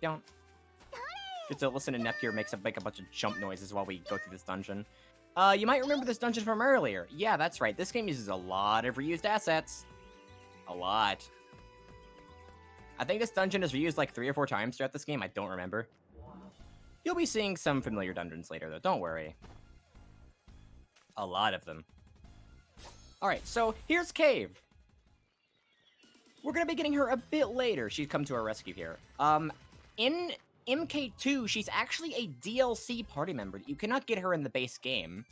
[SPEAKER 3] Pyong. Just to listen to Nepgear make a bunch of jump noises while we go through this dungeon. You might remember this dungeon from earlier. Yeah, that's right. This game uses a lot of reused assets. A lot. I think this dungeon is reused like 3 or 4 times throughout this game. I don't remember. You'll be seeing some familiar dungeons later, though. Don't worry. A lot of them. Alright, so here's Cave. We're gonna be getting her a bit later. She's come to our rescue here. In MK2, she's actually a DLC party member. You cannot get her in the base game.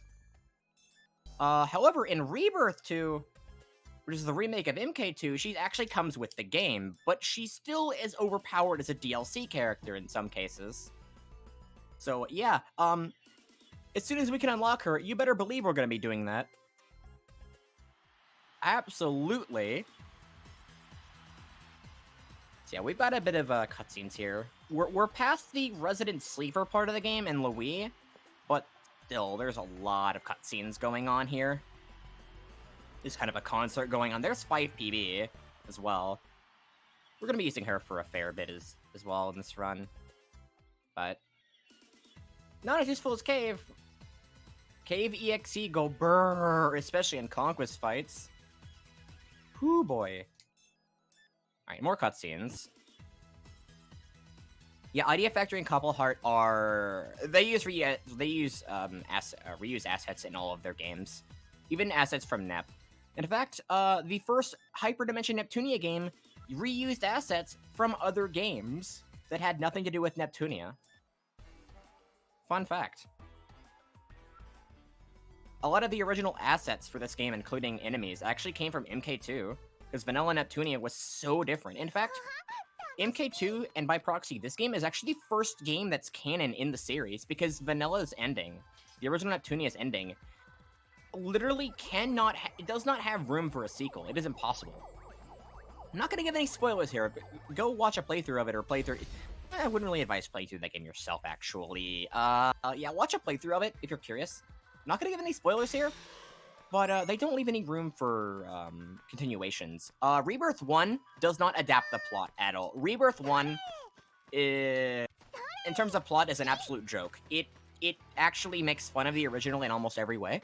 [SPEAKER 3] However, in Rebirth 2, which is the remake of MK2, she actually comes with the game, but she still is overpowered as a DLC character in some cases. So, yeah, as soon as we can unlock her, you better believe we're gonna be doing that. Absolutely. So yeah, we've got a bit of cutscenes here. We're past the resident sleeper part of the game in Louis, but still, there's a lot of cutscenes going on here. There's kind of a concert going on. There's 5 PB as well. We're gonna be using her for a fair bit as well in this run, but not as useful as Cave. Cave EXE go brrr, especially in Conquest fights. Whoo boy. Alright, more cutscenes. Yeah, Idea Factory and Couple Heart are... They use reuse assets in all of their games. Even assets from Nep. In fact, the first Hyperdimension Neptunia game reused assets from other games that had nothing to do with Neptunia. Fun fact. A lot of the original assets for this game, including enemies, actually came from MK2, because Vanilla Neptunia was so different. In fact, MK2, and by proxy, this game is actually the first game that's canon in the series, because Vanilla's ending, the original Neptunia's ending, literally it does not have room for a sequel. It is impossible. I'm not going to give any spoilers here, but go watch a playthrough of it, or playthrough... I wouldn't really advise playthrough that game yourself, actually. Yeah, watch a playthrough of it, if you're curious. I'm not going to give any spoilers here, but they don't leave any room for continuations. Rebirth 1 does not adapt the plot at all. Rebirth 1, in terms of plot, is an absolute joke. It actually makes fun of the original in almost every way,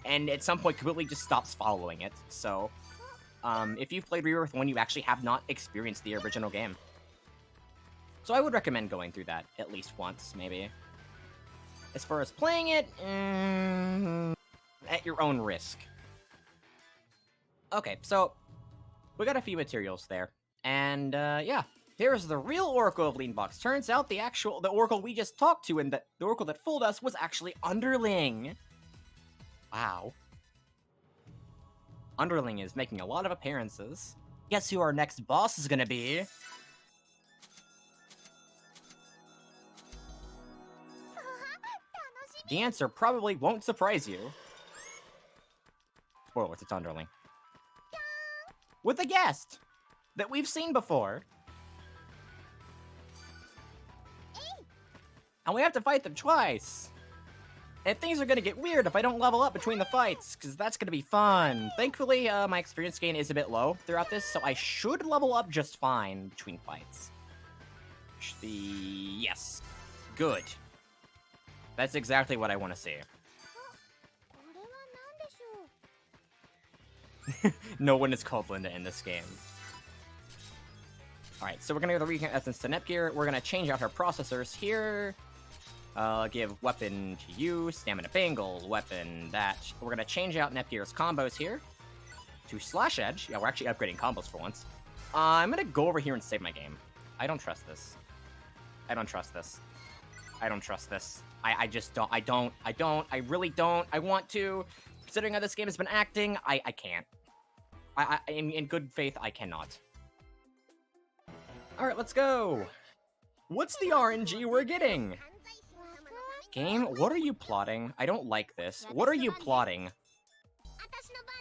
[SPEAKER 3] and at some point completely just stops following it. So, if you've played Rebirth 1, you actually have not experienced the original game. So I would recommend going through that at least once, maybe. As far as playing it, at your own risk. Okay, so we got a few materials there. And, yeah. Here's the real Oracle of Leanbox. Turns out the Oracle we just talked to and the Oracle that fooled us was actually Underling. Wow. Underling is making a lot of appearances. Guess who our next boss is gonna be? The answer probably won't surprise you. Spoilers, it's Underling. With a guest that we've seen before. And we have to fight them twice. And things are gonna get weird if I don't level up between the fights, because that's gonna be fun. Thankfully, my experience gain is a bit low throughout this, so I should level up just fine between fights. Yes. Good. That's exactly what I want to see. No one is called Linda in this game. Alright, so we're gonna give the Recount Essence to Nepgear. We're gonna change out her processors here. Give weapon to you, stamina bangle, weapon that. We're gonna change out Nepgear's combos here to Slash Edge. Yeah, we're actually upgrading combos for once. I'm gonna go over here and save my game. I don't trust this. I don't trust this. I don't trust this. I just don't. I really don't. I want to. Considering how this game has been acting, I can't. In good faith, I cannot. Alright, let's go. What's the RNG we're getting? Game, what are you plotting? I don't like this. What are you plotting?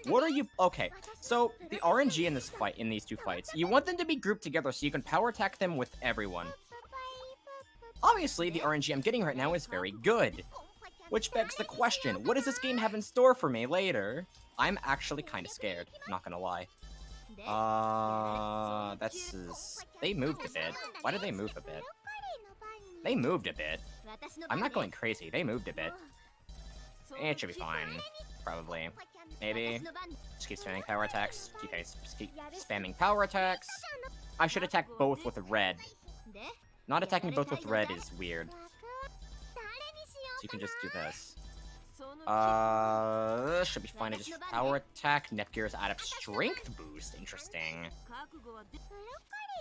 [SPEAKER 3] What are you... Okay, so the RNG in this fight, in these two fights, you want them to be grouped together so you can power attack them with everyone. Obviously, the RNG I'm getting right now is very good. Which begs the question, what does this game have in store for me later? I'm actually kind of scared, not gonna lie. They moved a bit. Why did they move a bit? They moved a bit. I'm not going crazy, they moved a bit. It should be fine. Probably. Maybe. Just keep spamming power attacks. Just keep spamming power attacks. I should attack both with red. Not attacking both with red is weird. So you can just do this. Should be fine to just power attack. Nepgear is out of strength boost. Interesting.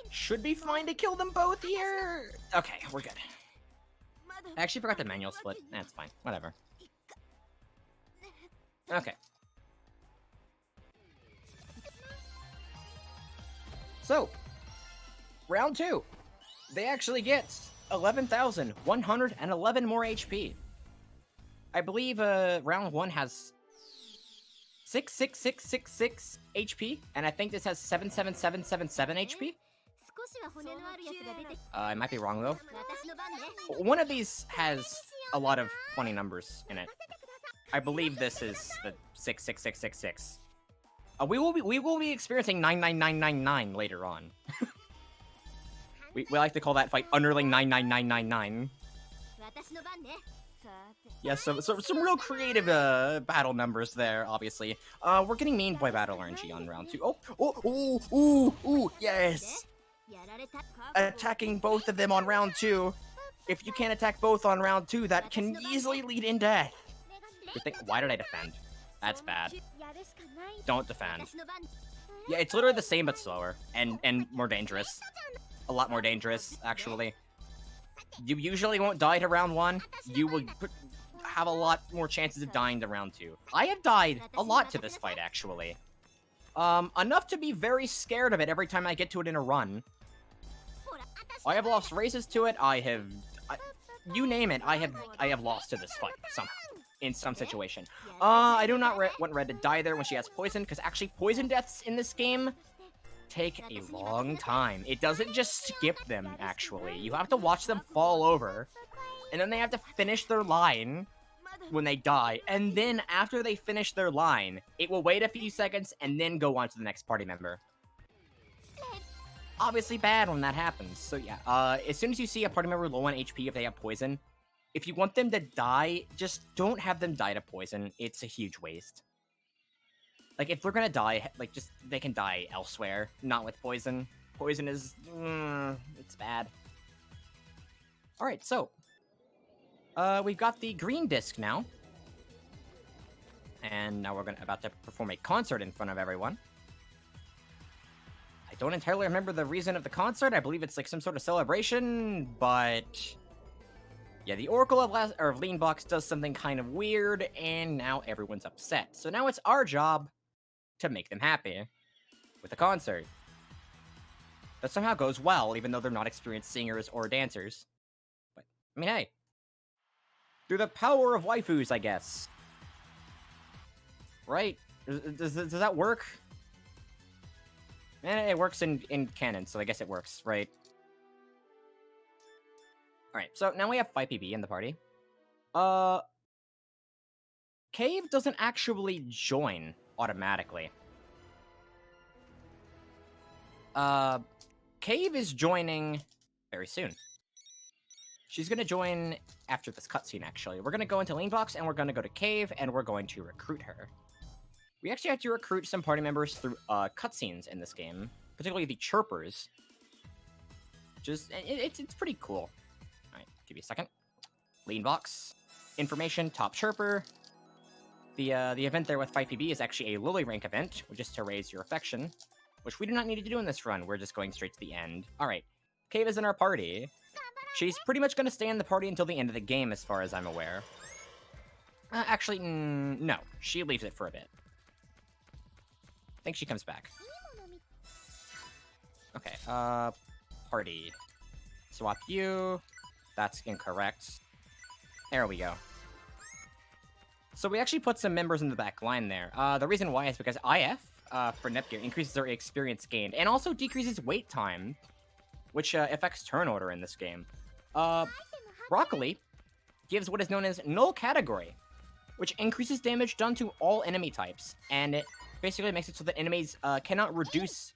[SPEAKER 3] Should be fine to kill them both here. Okay, we're good. I actually forgot the manual split. That's fine. Whatever. Okay. So, round 2. They actually get 11,111 more HP. I believe round 1 has 66666 HP, and I think this has 77777 HP. I might be wrong though. One of these has a lot of funny numbers in it. I believe this is the 66666. We will be experiencing 99999 later on. we like to call that fight Underling 99999. Yeah, some real creative battle numbers there, obviously. We're getting Mean Boy Battle RNG on round 2. Ooh, yes! Attacking both of them on round 2. If you can't attack both on round 2, that can easily lead in death. Why did I defend? That's bad. Don't defend. Yeah, it's literally the same but slower, and more dangerous. A lot more dangerous, actually. You usually won't die to round 1. You will have a lot more chances of dying to round 2. I have died a lot to this fight, actually. Enough to be very scared of it every time I get to it in a run. I have lost races to it. You name it, I have lost to this fight somehow, in some situation. I do not want Red to die there when she has poison, because actually poison deaths in this game take a long time. It doesn't just skip them, actually. You have to watch them fall over, and then they have to finish their line when they die, and then after they finish their line, it will wait a few seconds and then go on to the next party member. Obviously bad when that happens. So yeah, as soon as you see a party member low on HP if they have poison, if you want them to die, just don't have them die to poison. It's a huge waste. Like, if they're gonna die, like, they can die elsewhere, not with poison. Poison is, it's bad. Alright, so, we've got the green disc now. And now we're about to perform a concert in front of everyone. I don't entirely remember the reason of the concert. I believe it's like some sort of celebration, but yeah, the Oracle of Leanbox does something kind of weird, and now everyone's upset. So now it's our job to make them happy with a concert that somehow goes well, even though they're not experienced singers or dancers. But I mean, hey, through the power of waifus, I guess. Right? Does that work? It works in canon, so I guess it works, right? Alright, so now we have 5 PB in the party. Cave doesn't actually join automatically. Cave is joining very soon. She's gonna join after this cutscene, actually. We're gonna go into Leanbox, and we're gonna go to Cave, and we're going to recruit her. We actually have to recruit some party members through cutscenes in this game, particularly the chirpers. It's pretty cool. Alright, give you a second. Leanbox. Information, top chirper. The event there with 5PB is actually a Lily rank event, which is to raise your affection, which we do not need to do in this run. We're just going straight to the end. Alright, Cave is in our party. She's pretty much going to stay in the party until the end of the game, as far as I'm aware. Actually, no. She leaves it for a bit. I think she comes back. Okay, party. Swap you. That's incorrect. There we go. So we actually put some members in the back line there. The reason why is because IF, for Neptunia, increases their experience gained, and also decreases wait time, which affects turn order in this game. Broccoli gives what is known as null category, which increases damage done to all enemy types, and it basically makes it so that enemies cannot reduce,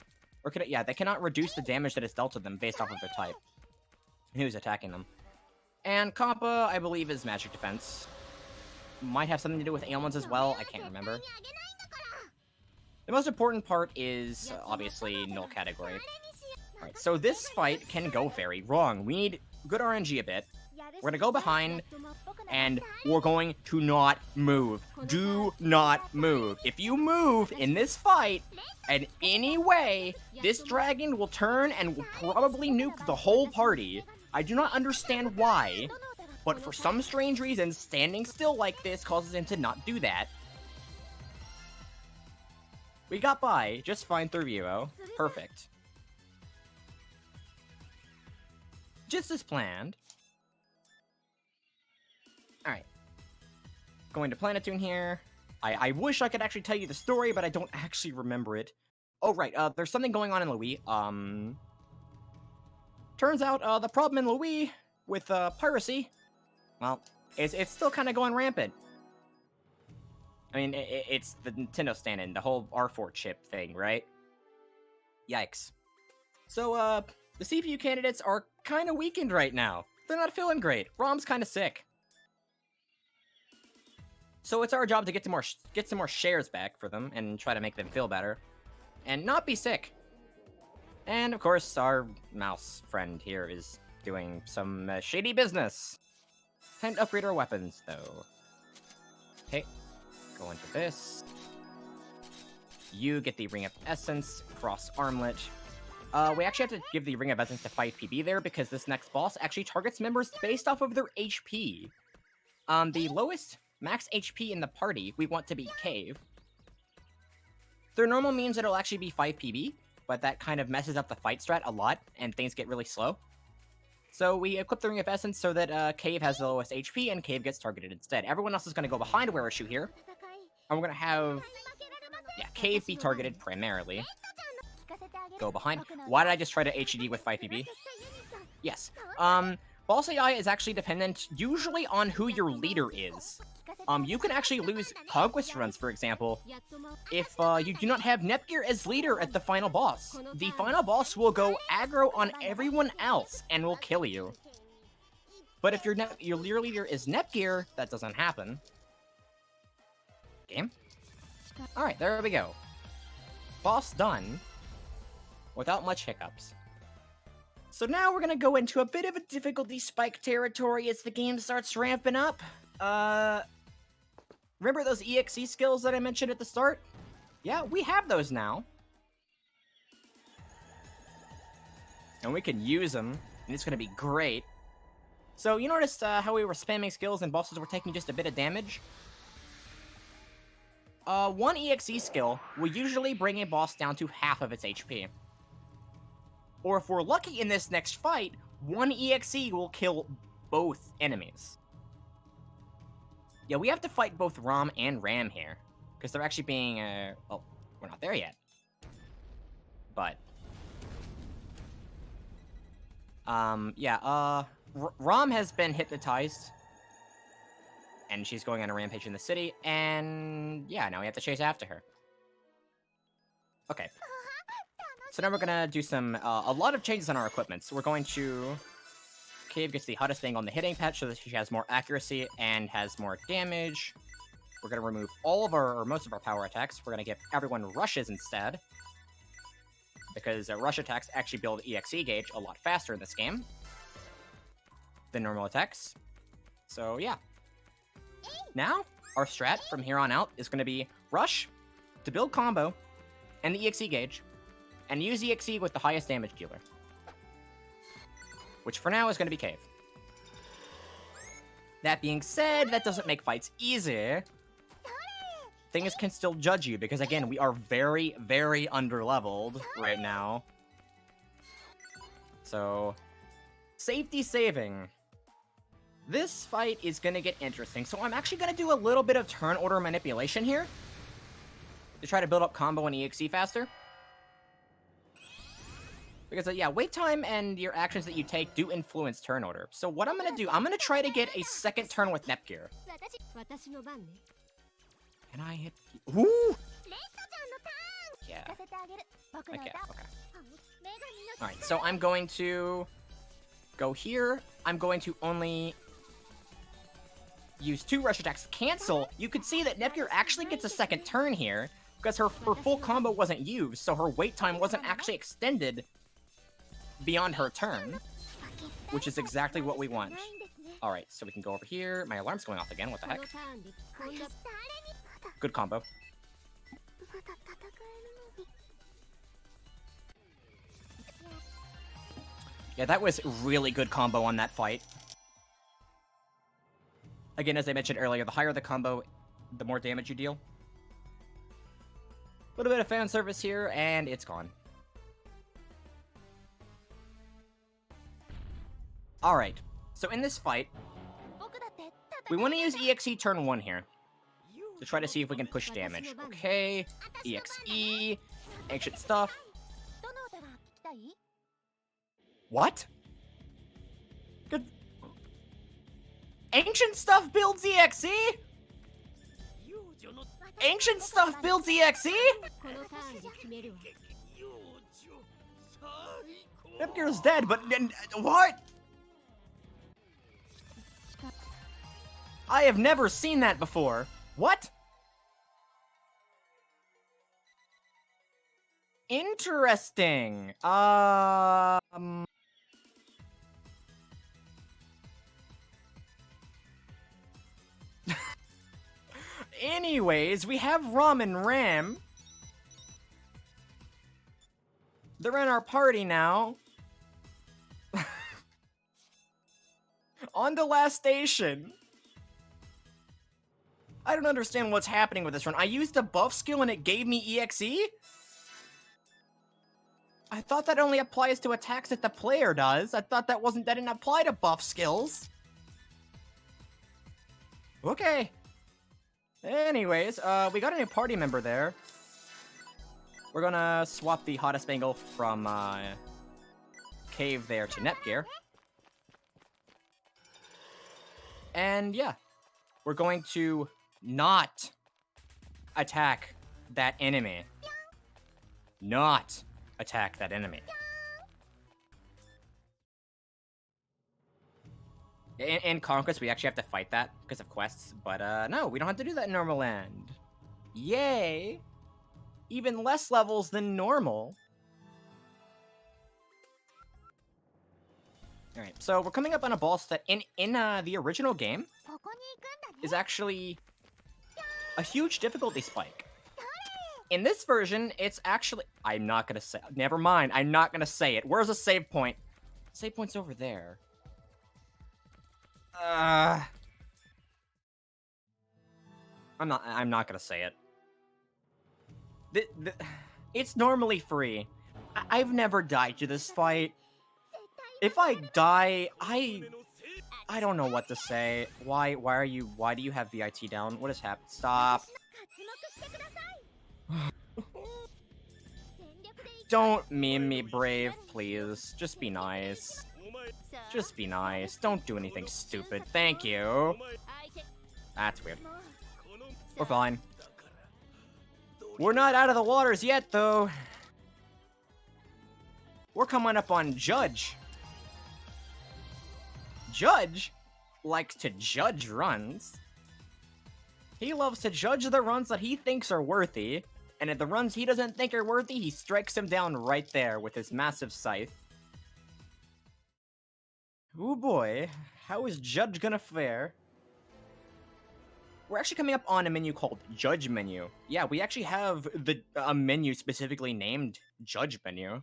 [SPEAKER 3] they cannot reduce the damage that is dealt to them based off of their type. Who's attacking them. And Kappa, I believe, is magic defense. Might have something to do with ailments as well, I can't remember. The most important part is, obviously, null category. Alright, so this fight can go very wrong. We need good RNG a bit. We're gonna go behind, and we're going to not move. Do not move. If you move in this fight, in any way, this dragon will turn and will probably nuke the whole party. I do not understand why, but for some strange reason, standing still like this causes him to not do that. We got by just fine through Viewo. Perfect. Just as planned. Alright. Going to Planetoon here. I wish I could actually tell you the story, but I don't actually remember it. Oh, right, there's something going on in Louis. Turns out, the problem in Louis with, piracy, well, it's still kind of going rampant. I mean, it's the Nintendo stand-in, the whole R4 chip thing, right? Yikes. So, the CPU candidates are kind of weakened right now. They're not feeling great. ROM's kind of sick. So it's our job to get some more shares back for them and try to make them feel better, and not be sick. And of course, our mouse friend here is doing some shady business. Time to upgrade our weapons, though. Okay, go into this. You get the Ring of Essence, Cross Armlet. We actually have to give the Ring of Essence to 5 PB there because this next boss actually targets members based off of their HP. The lowest max HP in the party we want to be Cave. Their normal means it'll actually be 5 PB, but that kind of messes up the fight strat a lot, and things get really slow. So we equip the Ring of Essence so that Cave has the lowest HP, and Cave gets targeted instead. Everyone else is going to go behind Wear a Shoe here, and we're going to have, Cave be targeted primarily. Go behind. Why did I just try to HED with 5 PB? Yes. Boss AI is actually dependent usually on who your leader is. You can actually lose Conquest runs, for example, if you do not have Nepgear as leader at the final boss. The final boss will go aggro on everyone else and will kill you. But if your leader is Nepgear, that doesn't happen. Game? Alright, there we go. Boss done. Without much hiccups. So now we're gonna go into a bit of a difficulty spike territory as the game starts ramping up. Remember those EXE skills that I mentioned at the start? Yeah, we have those now. And we can use them, and it's gonna be great. So you noticed how we were spamming skills and bosses were taking just a bit of damage? One EXE skill will usually bring a boss down to half of its HP. Or if we're lucky in this next fight, one EXE will kill both enemies. Yeah, we have to fight both Rom and Ram here. Because they're actually being, well, we're not there yet. But. Yeah, Rom has been hypnotized. And she's going on a rampage in the city, and yeah, now we have to chase after her. Okay. So now we're gonna do some, a lot of changes on our equipment. So we're going to... Cave gets the hottest thing on the hitting patch so that she has more accuracy and has more damage. We're gonna remove all of our, or most of our power attacks. We're gonna give everyone rushes instead. Because rush attacks actually build EXE gauge a lot faster in this game than normal attacks. So yeah. Now, our strat from here on out is going to be Rush to build combo and the EXE gauge, and use EXE with the highest damage dealer. Which for now is going to be Cave. That being said, that doesn't make fights easy. Things can still judge you, because again, we are very, very underleveled right now. So, safety saving. This fight is going to get interesting, so I'm actually going to do a little bit of turn order manipulation here to try to build up combo and EXE faster. Because, yeah, wait time and your actions that you take do influence turn order. So what I'm going to do, I'm going to try to get a second turn with Nepgear. Can I hit... Ooh! Yeah. Okay. Alright, so I'm going to go here. I'm going to only... use 2 rush attacks, cancel. You could see that Nepgear actually gets a second turn here because her full combo wasn't used, so her wait time wasn't actually extended beyond her turn, which is exactly what we want. Alright, so we can go over here. My alarm's going off again, what the heck? Good combo. Yeah, that was really good combo on that fight. Again, as I mentioned earlier, the higher the combo, the more damage you deal. A little bit of fan service here, and it's gone. Alright, so in this fight, we want to use EXE turn 1 here. To try to see if we can push damage. Okay, EXE, ancient stuff. What? Good. Ancient stuff builds EXE? Ancient stuff builds EXE? Nepgear's dead, but what? I have never seen that before. What? Interesting. Anyways, we have Ram and Ram. They're in our party now. On to Lastation. I don't understand what's happening with this run. I used a buff skill and it gave me EXE? I thought that only applies to attacks that the player does. I thought that didn't apply to buff skills. Okay. Anyways, we got a new party member there. We're gonna swap the hottest bangle from, Cave there to Netgear. And yeah, we're going to not attack that enemy. Not attack that enemy. In Conquest, we actually have to fight that because of quests, but no, we don't have to do that in normal land. Yay! Even less levels than normal. Alright, so we're coming up on a boss that in the original game is actually a huge difficulty spike. In this version, it's actually... I'm not gonna say... Never mind, I'm not gonna say it. Where's the save point? Save point's over there. I'm not gonna say it. It's normally free. I've never died to this fight. If I die, I don't know what to say. Why do you have VIT down? What has happened? Stop. Don't meme me, Brave, please. Just be nice. Just be nice. Don't do anything stupid. Thank you. That's weird. We're fine. We're not out of the waters yet, though. We're coming up on Judge. Judge likes to judge runs. He loves to judge the runs that he thinks are worthy, and at the runs he doesn't think are worthy, he strikes them down right there with his massive scythe. Oh boy, how is Judge gonna fare? We're actually coming up on a menu called Judge Menu. Yeah, we actually have a menu specifically named Judge Menu.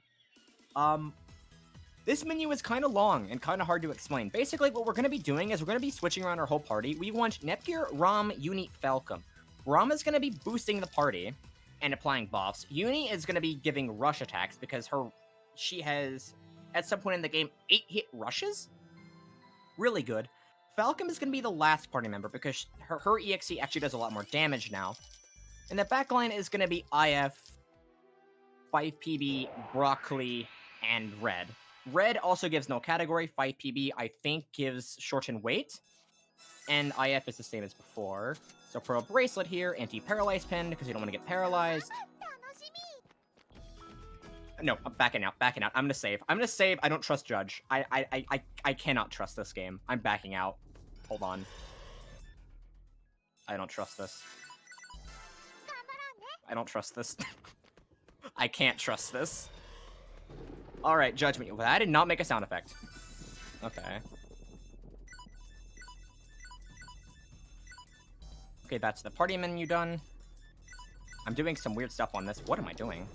[SPEAKER 3] This menu is kind of long and kind of hard to explain. Basically, what we're going to be doing is we're going to be switching around our whole party. We want Nepgear, Ram, Uni, Falcom. Ram is going to be boosting the party and applying buffs. Uni is going to be giving rush attacks because she has, at some point in the game, 8-hit rushes? Really good. Falcom is going to be the last party member because her EXE actually does a lot more damage now. And the backline is going to be IF, 5PB, Broccoli, and Red. Red also gives no category. 5PB, I think, gives shortened weight. And IF is the same as before. So Pearl Bracelet here, anti-paralyze pin, because you don't want to get paralyzed. No, I'm backing out, backing out. I'm gonna save. I'm gonna save. I don't trust Judge. I cannot trust this game. I'm backing out. Hold on. I don't trust this. I don't trust this. I can't trust this. Alright, Judge me. Well, I did not make a sound effect. Okay. Okay, that's the party menu done. I'm doing some weird stuff on this. What am I doing?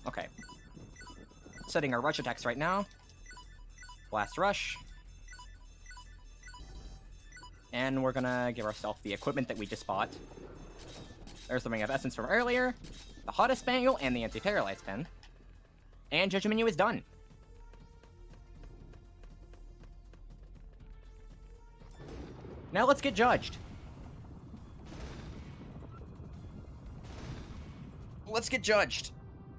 [SPEAKER 3] Okay. Setting our rush attacks right now. Blast rush. And we're gonna give ourselves the equipment that we just bought. There's the Ring of Essence from earlier, the hottest bangle, and the anti-paralyze pin. And Judge Menu is done. Now let's get judged. Let's get judged.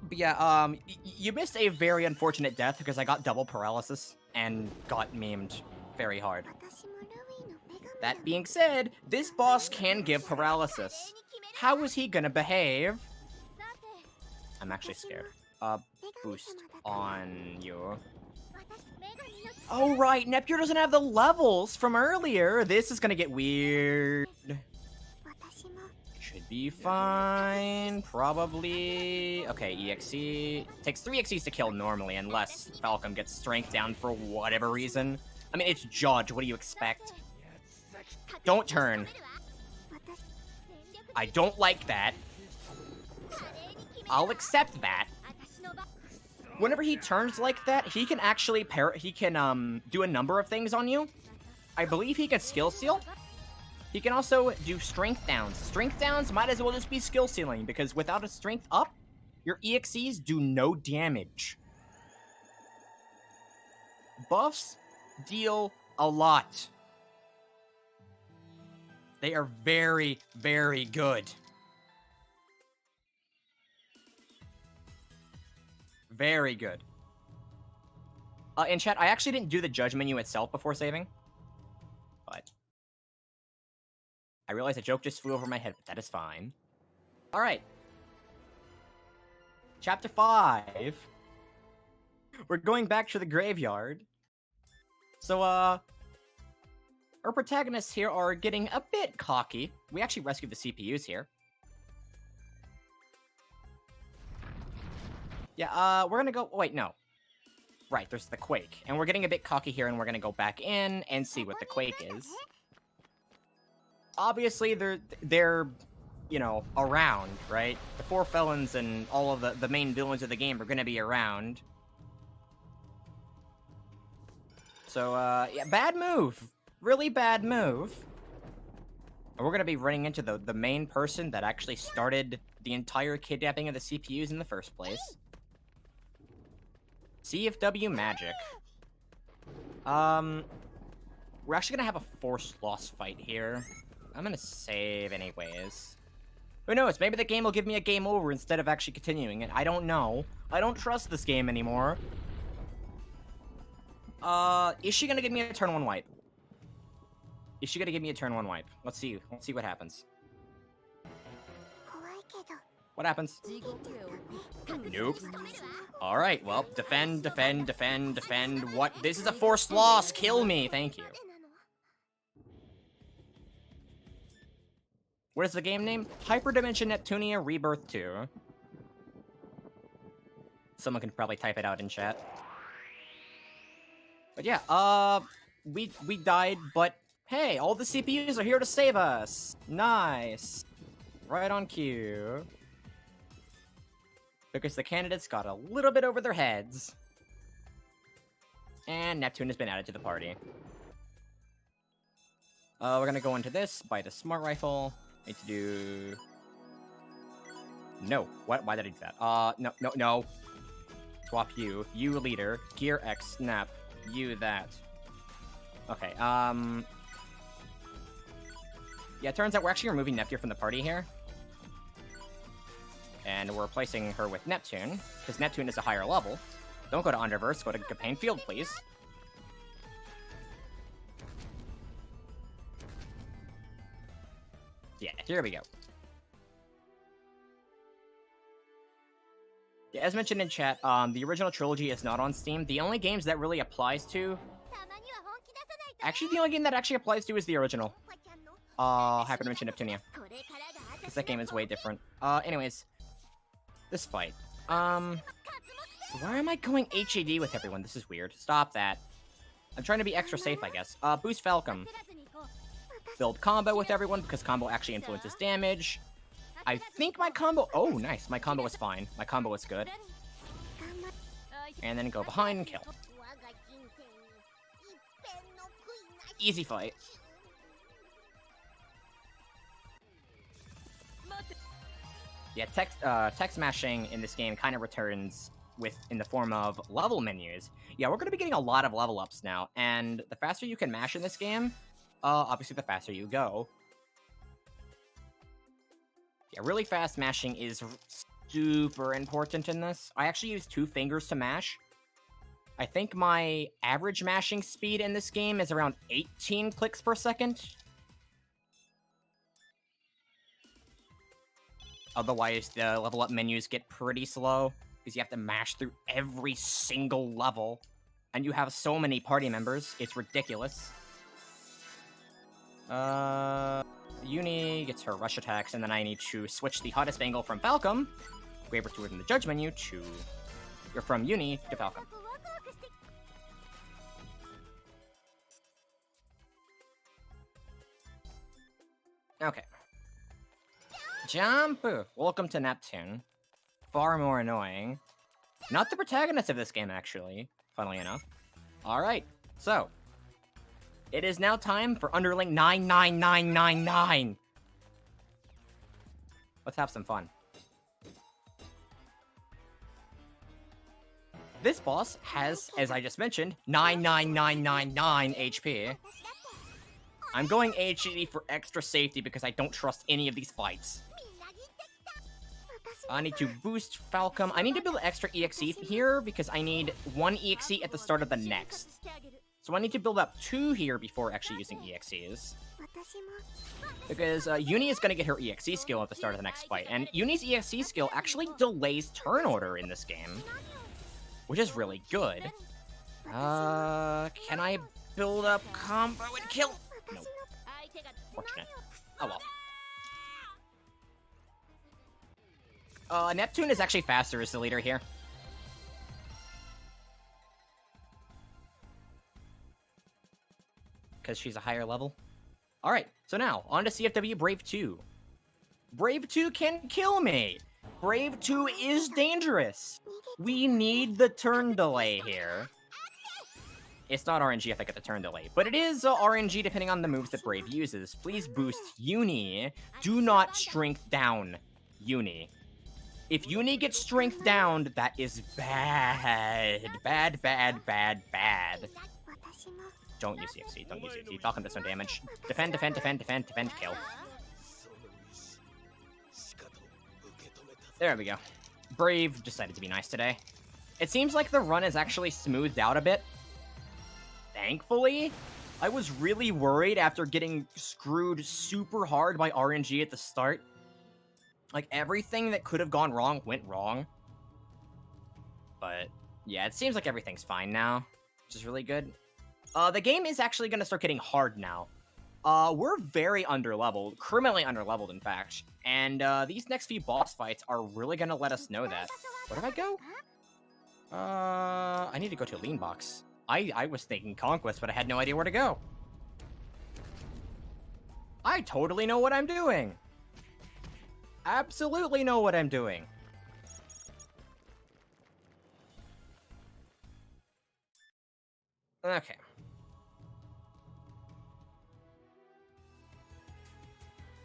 [SPEAKER 3] But yeah, you missed a very unfortunate death because I got double paralysis and got memed very hard. That being said, this boss can give paralysis. How is he gonna behave? I'm actually scared. Boost on you. Oh right, Nepgear doesn't have the levels from earlier. This is gonna get weird. Be fine. Probably. Okay, EXE. Takes 3 EXEs to kill normally, unless Falcom gets strength down for whatever reason. I mean, it's Judge. What do you expect? Don't turn. I don't like that. I'll accept that. Whenever he turns like that, he can actually do a number of things on you. I believe he can skill seal. He can also do strength downs. Strength downs might as well just be skill sealing, because without a strength up, your EXEs do no damage. Buffs deal a lot. They are very, very good. Very good. In chat, I actually didn't do the judge menu itself before saving. But I realized a joke just flew over my head, but that is fine. Alright. Chapter 5. We're going back to the graveyard. So, our protagonists here are getting a bit cocky. We actually rescued the CPUs here. Yeah, we're gonna go... Wait, no. Right, there's the Quake. And we're getting a bit cocky here, and we're gonna go back in and see what the Quake is. Obviously, they're you know, around, right? The 4 felons and all of the main villains of the game are gonna be around. So, yeah, bad move. Really bad move. And we're gonna be running into the main person that actually started the entire kidnapping of the CPUs in the first place. CFW Magic. We're actually gonna have a forced loss fight here. I'm gonna save anyways. Who knows? Maybe the game will give me a game over instead of actually continuing it. I don't know. I don't trust this game anymore. Is she gonna give me a turn 1 wipe? Is she gonna give me a turn 1 wipe? Let's see. Let's see what happens. What happens? Nope. Alright, well, defend, defend, defend, defend. What? This is a forced loss! Kill me! Thank you. What is the game name? Hyperdimension Neptunia Rebirth 2. Someone can probably type it out in chat. But yeah, we died, but hey, all the CPUs are here to save us! Nice. Right on cue. Because the candidates got a little bit over their heads. And Neptune has been added to the party. We're gonna go into this, buy the smart rifle. Need to do... No. What? Why did I do that? No, no, no. Swap you. You leader. Gear X, snap. You that. Okay, yeah, it turns out we're actually removing Neptune from the party here. And we're replacing her with Neptune, because Neptune is a higher level. Don't go to Underverse, go to Campaign Field, please. Yeah, here we go. Yeah, as mentioned in chat, the original trilogy is not on Steam. The only games that really applies to... Actually, the only game that actually applies to is the original. Hyperdimension Neptunia. Because that game is way different. Anyways. This fight. Why am I going HAD with everyone? This is weird. Stop that. I'm trying to be extra safe, I guess. Boost Falcom. Build combo with everyone, because combo actually influences damage. I think my combo... Oh, nice. My combo is fine. My combo is good. And then go behind and kill. Easy fight. Yeah, text mashing in this game kind of returns in the form of level menus. Yeah, we're going to be getting a lot of level ups now, and the faster you can mash in this game, obviously the faster you go. Yeah, really fast mashing is super important in this. I actually use 2 fingers to mash. I think my average mashing speed in this game is around 18 clicks per second. Otherwise, the level up menus get pretty slow, because you have to mash through every single level. And you have so many party members, it's ridiculous. Uni gets her rush attacks, and then I need to switch the hottest angle from Falcom, Graver to within the judge menu, to... You're from Uni to Falcom. Okay. Jump! Welcome to Neptune. Far more annoying. Not the protagonist of this game, actually, funnily enough. Alright, so. It is now time for Underling 99999. Let's have some fun. This boss has, as I just mentioned, 99999 HP. I'm going HED for extra safety because I don't trust any of these fights. I need to boost Falcom. I need to build extra EXE here because I need 1 EXE at the start of the next. So I need to build up 2 here before actually using EXEs. Because Uni is going to get her EXE skill at the start of the next fight. And Uni's EXE skill actually delays turn order in this game. Which is really good. Can I build up combo and kill? Nope. Fortunate. Oh well. Neptune is actually faster as the leader here. Because she's a higher level. Alright, so now, on to CFW Brave 2. Brave 2 can kill me! Brave 2 is dangerous! We need the turn delay here. It's not RNG if I get the turn delay, but it is RNG depending on the moves that Brave uses. Please boost Uni. Do not strength down Uni. If Uni gets strength down, that is bad. Bad, bad, bad, bad. Don't use EXE, don't use EXE. Falcon does no damage. Defend, defend, defend, defend, defend, kill. There we go. Brave decided to be nice today. It seems like the run is actually smoothed out a bit. Thankfully, I was really worried after getting screwed super hard by RNG at the start. Like, everything that could have gone wrong went wrong. But, yeah, it seems like everything's fine now, which is really good. The game is actually going to start getting hard now. We're very underleveled, criminally underleveled, in fact. And, these next few boss fights are really going to let us know that. Where did I go? I need to go to Leanbox. I was thinking Conquest, but I had no idea where to go. I totally know what I'm doing. Absolutely know what I'm doing. Okay.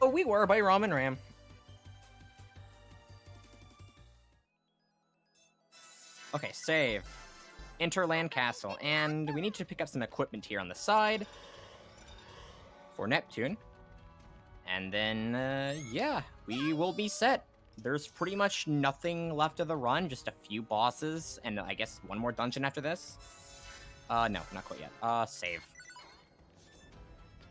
[SPEAKER 3] Oh, we were by Ramen Ram. Okay, save. Enter Land Castle, and we need to pick up some equipment here on the side for Neptune. And then, yeah, we will be set. There's pretty much nothing left of the run, just a few bosses, and I guess one more dungeon after this. No, not quite yet. Save.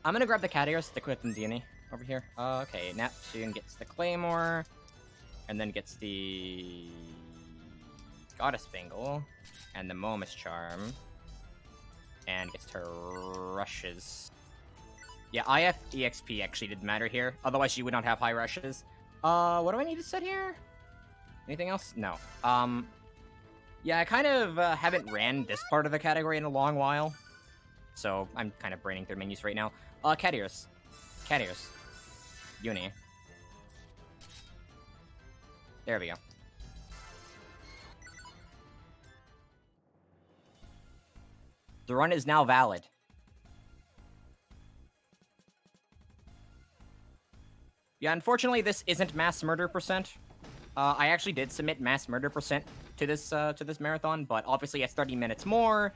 [SPEAKER 3] I'm gonna grab the cat ears, stick with Indiani over here. Okay, Neptune gets the Claymore, and then gets the Goddess Bangle, and the Momus Charm, and gets her rushes. Yeah, IF EXP actually didn't matter here, otherwise she would not have high rushes. What do I need to set here? Anything else? No. Yeah, I kind of haven't ran this part of the category in a long while, so I'm kind of braining through menus right now. Cat ears. Cat ears. Uni. There we go. The run is now valid. Yeah, unfortunately, this isn't mass murder %. I actually did submit mass murder % to this marathon, but obviously it's 30 minutes more,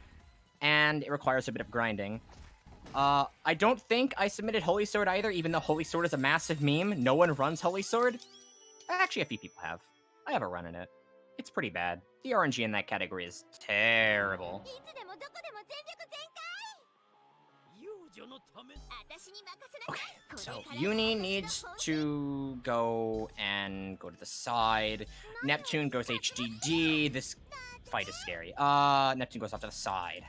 [SPEAKER 3] and it requires a bit of grinding. I don't think I submitted Holy Sword either, even though Holy Sword is a massive meme. No one runs Holy Sword. Actually, a few people have. I have a run in it. It's pretty bad. The RNG in that category is terrible. Okay, so Uni needs to go to the side. Neptune goes HDD. This fight is scary. Neptune goes off to the side.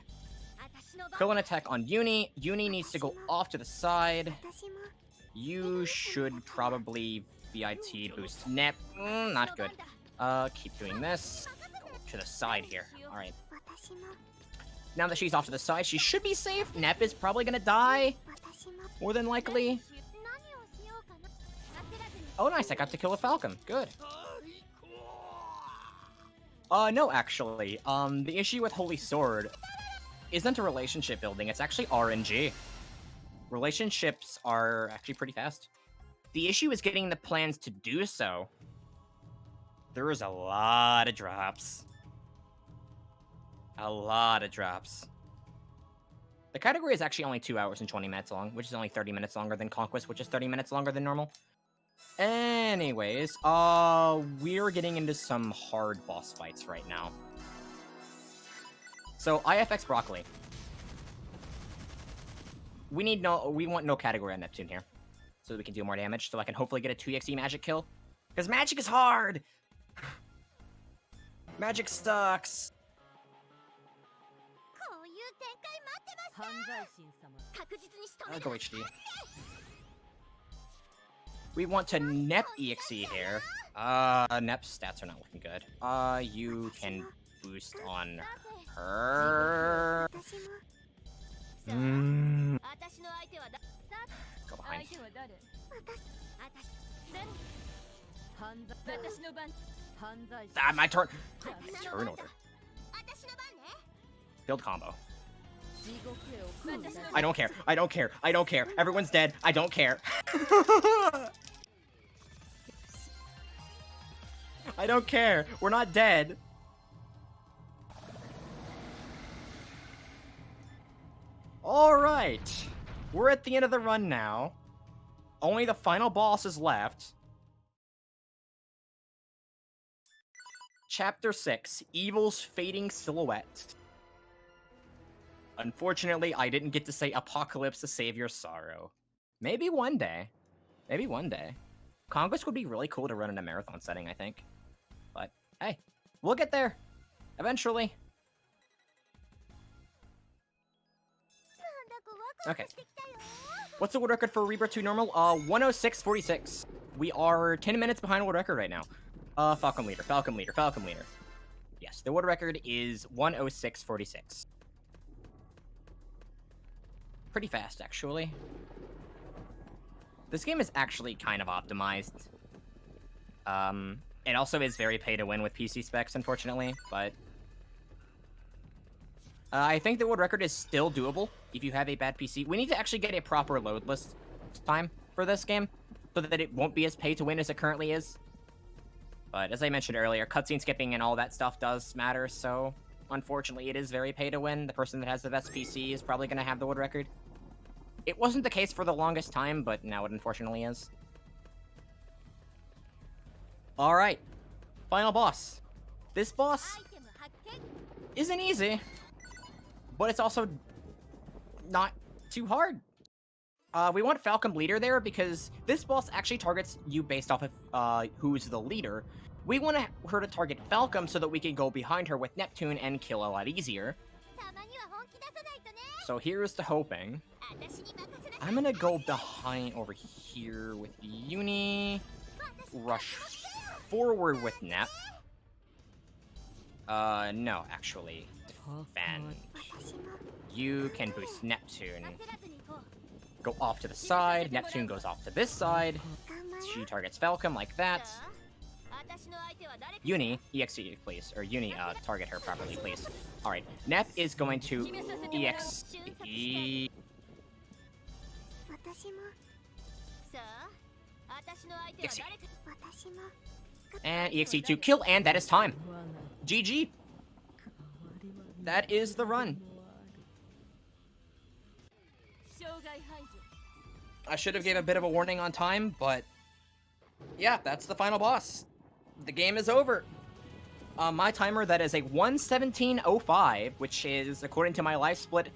[SPEAKER 3] Kill an attack on Uni. Uni needs to go off to the side. You should probably VIT boost Nep. Not good. Keep doing this. Go to the side here. Alright. Now that she's off to the side, she should be safe. Nep is probably gonna die. More than likely. Oh, nice. I got to kill a Falcon. Good. No, actually. The issue with Holy Sword isn't a relationship building. It's actually RNG. Relationships are actually pretty fast. The issue is getting the plans to do so. There is a lot of drops. A lot of drops. The category is actually only 2 hours and 20 minutes long, which is only 30 minutes longer than Conquest, which is 30 minutes longer than normal. Anyways, we're getting into some hard boss fights right now. So, IFX Broccoli. We want no category on Neptune here. So that we can do more damage, so I can hopefully get a 2EXE magic kill. Because magic is hard! Magic sucks! I'll go HD. We want to Nep EXE here. Nep's stats are not looking good. You can boost on her. Go behind. My turn! Turn order. Build combo. I don't care. I don't care. I don't care. Everyone's dead. I don't care. I don't care. We're not dead. Alright. We're at the end of the run now. Only the final boss is left. Chapter 6, Evil's Fading Silhouette. Unfortunately, I didn't get to say Apocalypse to save your sorrow. Maybe one day. Maybe one day. Conquest would be really cool to run in a marathon setting, I think. But, hey, we'll get there. Eventually. Okay. What's the world record for Rebirth 2 normal? 106.46. We are 10 minutes behind world record right now. Falcon leader, Falcon leader, Falcon leader. Yes, the world record is 106.46. Pretty fast, actually. This game is actually kind of optimized. It also is very pay-to-win with PC specs, unfortunately, but... I think the world record is still doable if you have a bad PC. We need to actually get a proper load list time for this game, so that it won't be as pay-to-win as it currently is. But as I mentioned earlier, cutscene skipping and all that stuff does matter, so... Unfortunately, it is very pay-to-win. The person that has the best PC is probably going to have the world record. It wasn't the case for the longest time, but now it unfortunately is. Alright. Final boss. This boss isn't easy, but it's also not too hard. We want Falcon Leader there because this boss actually targets you based off of who's the leader. We want her to target Falcon so that we can go behind her with Neptune and kill a lot easier. So here's to hoping. I'm gonna go behind over here with Uni. Rush forward with Nep. No, actually. Defend. You can boost Neptune. Go off to the side. Neptune goes off to this side. She targets Falcon like that. Uni, EXE, please. Or Uni, target her properly, please. Alright, Nep is going to EXE. EXE. And EXE to kill, and that is time. GG. That is the run. I should have gave a bit of a warning on time, but yeah, that's the final boss. The game is over. My timer, that is a 1:17:05, which is, according to my life split,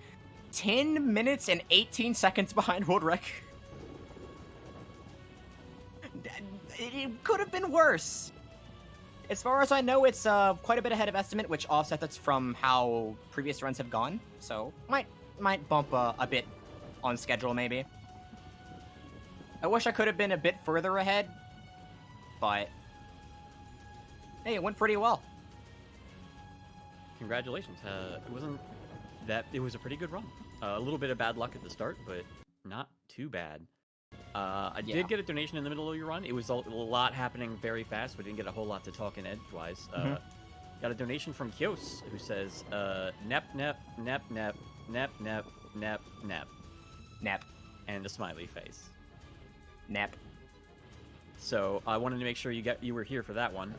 [SPEAKER 3] 10 minutes and 18 seconds behind world record. It could have been worse. As far as I know, it's quite a bit ahead of estimate, which offsets from how previous runs have gone. So might bump a bit on schedule, maybe. I wish I could have been a bit further ahead, but hey, it went pretty well.
[SPEAKER 2] Congratulations. It was a pretty good run. A little bit of bad luck at the start, but not too bad. I did get a donation in the middle of your run. It was a lot happening very fast. We didn't get a whole lot to talk in edgewise. Got a donation from Kios, who says, nep, nep, nep, nep, nep, nep, nep, nep.
[SPEAKER 3] Nap.
[SPEAKER 2] And a smiley face.
[SPEAKER 3] Nap.
[SPEAKER 2] So I wanted to make sure you were here for that one.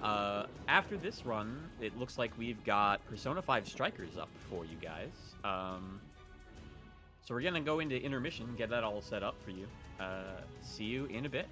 [SPEAKER 2] After this run, it looks like we've got Persona 5 Strikers up for you guys. So we're going to go into intermission, get that all set up for you. See you in a bit.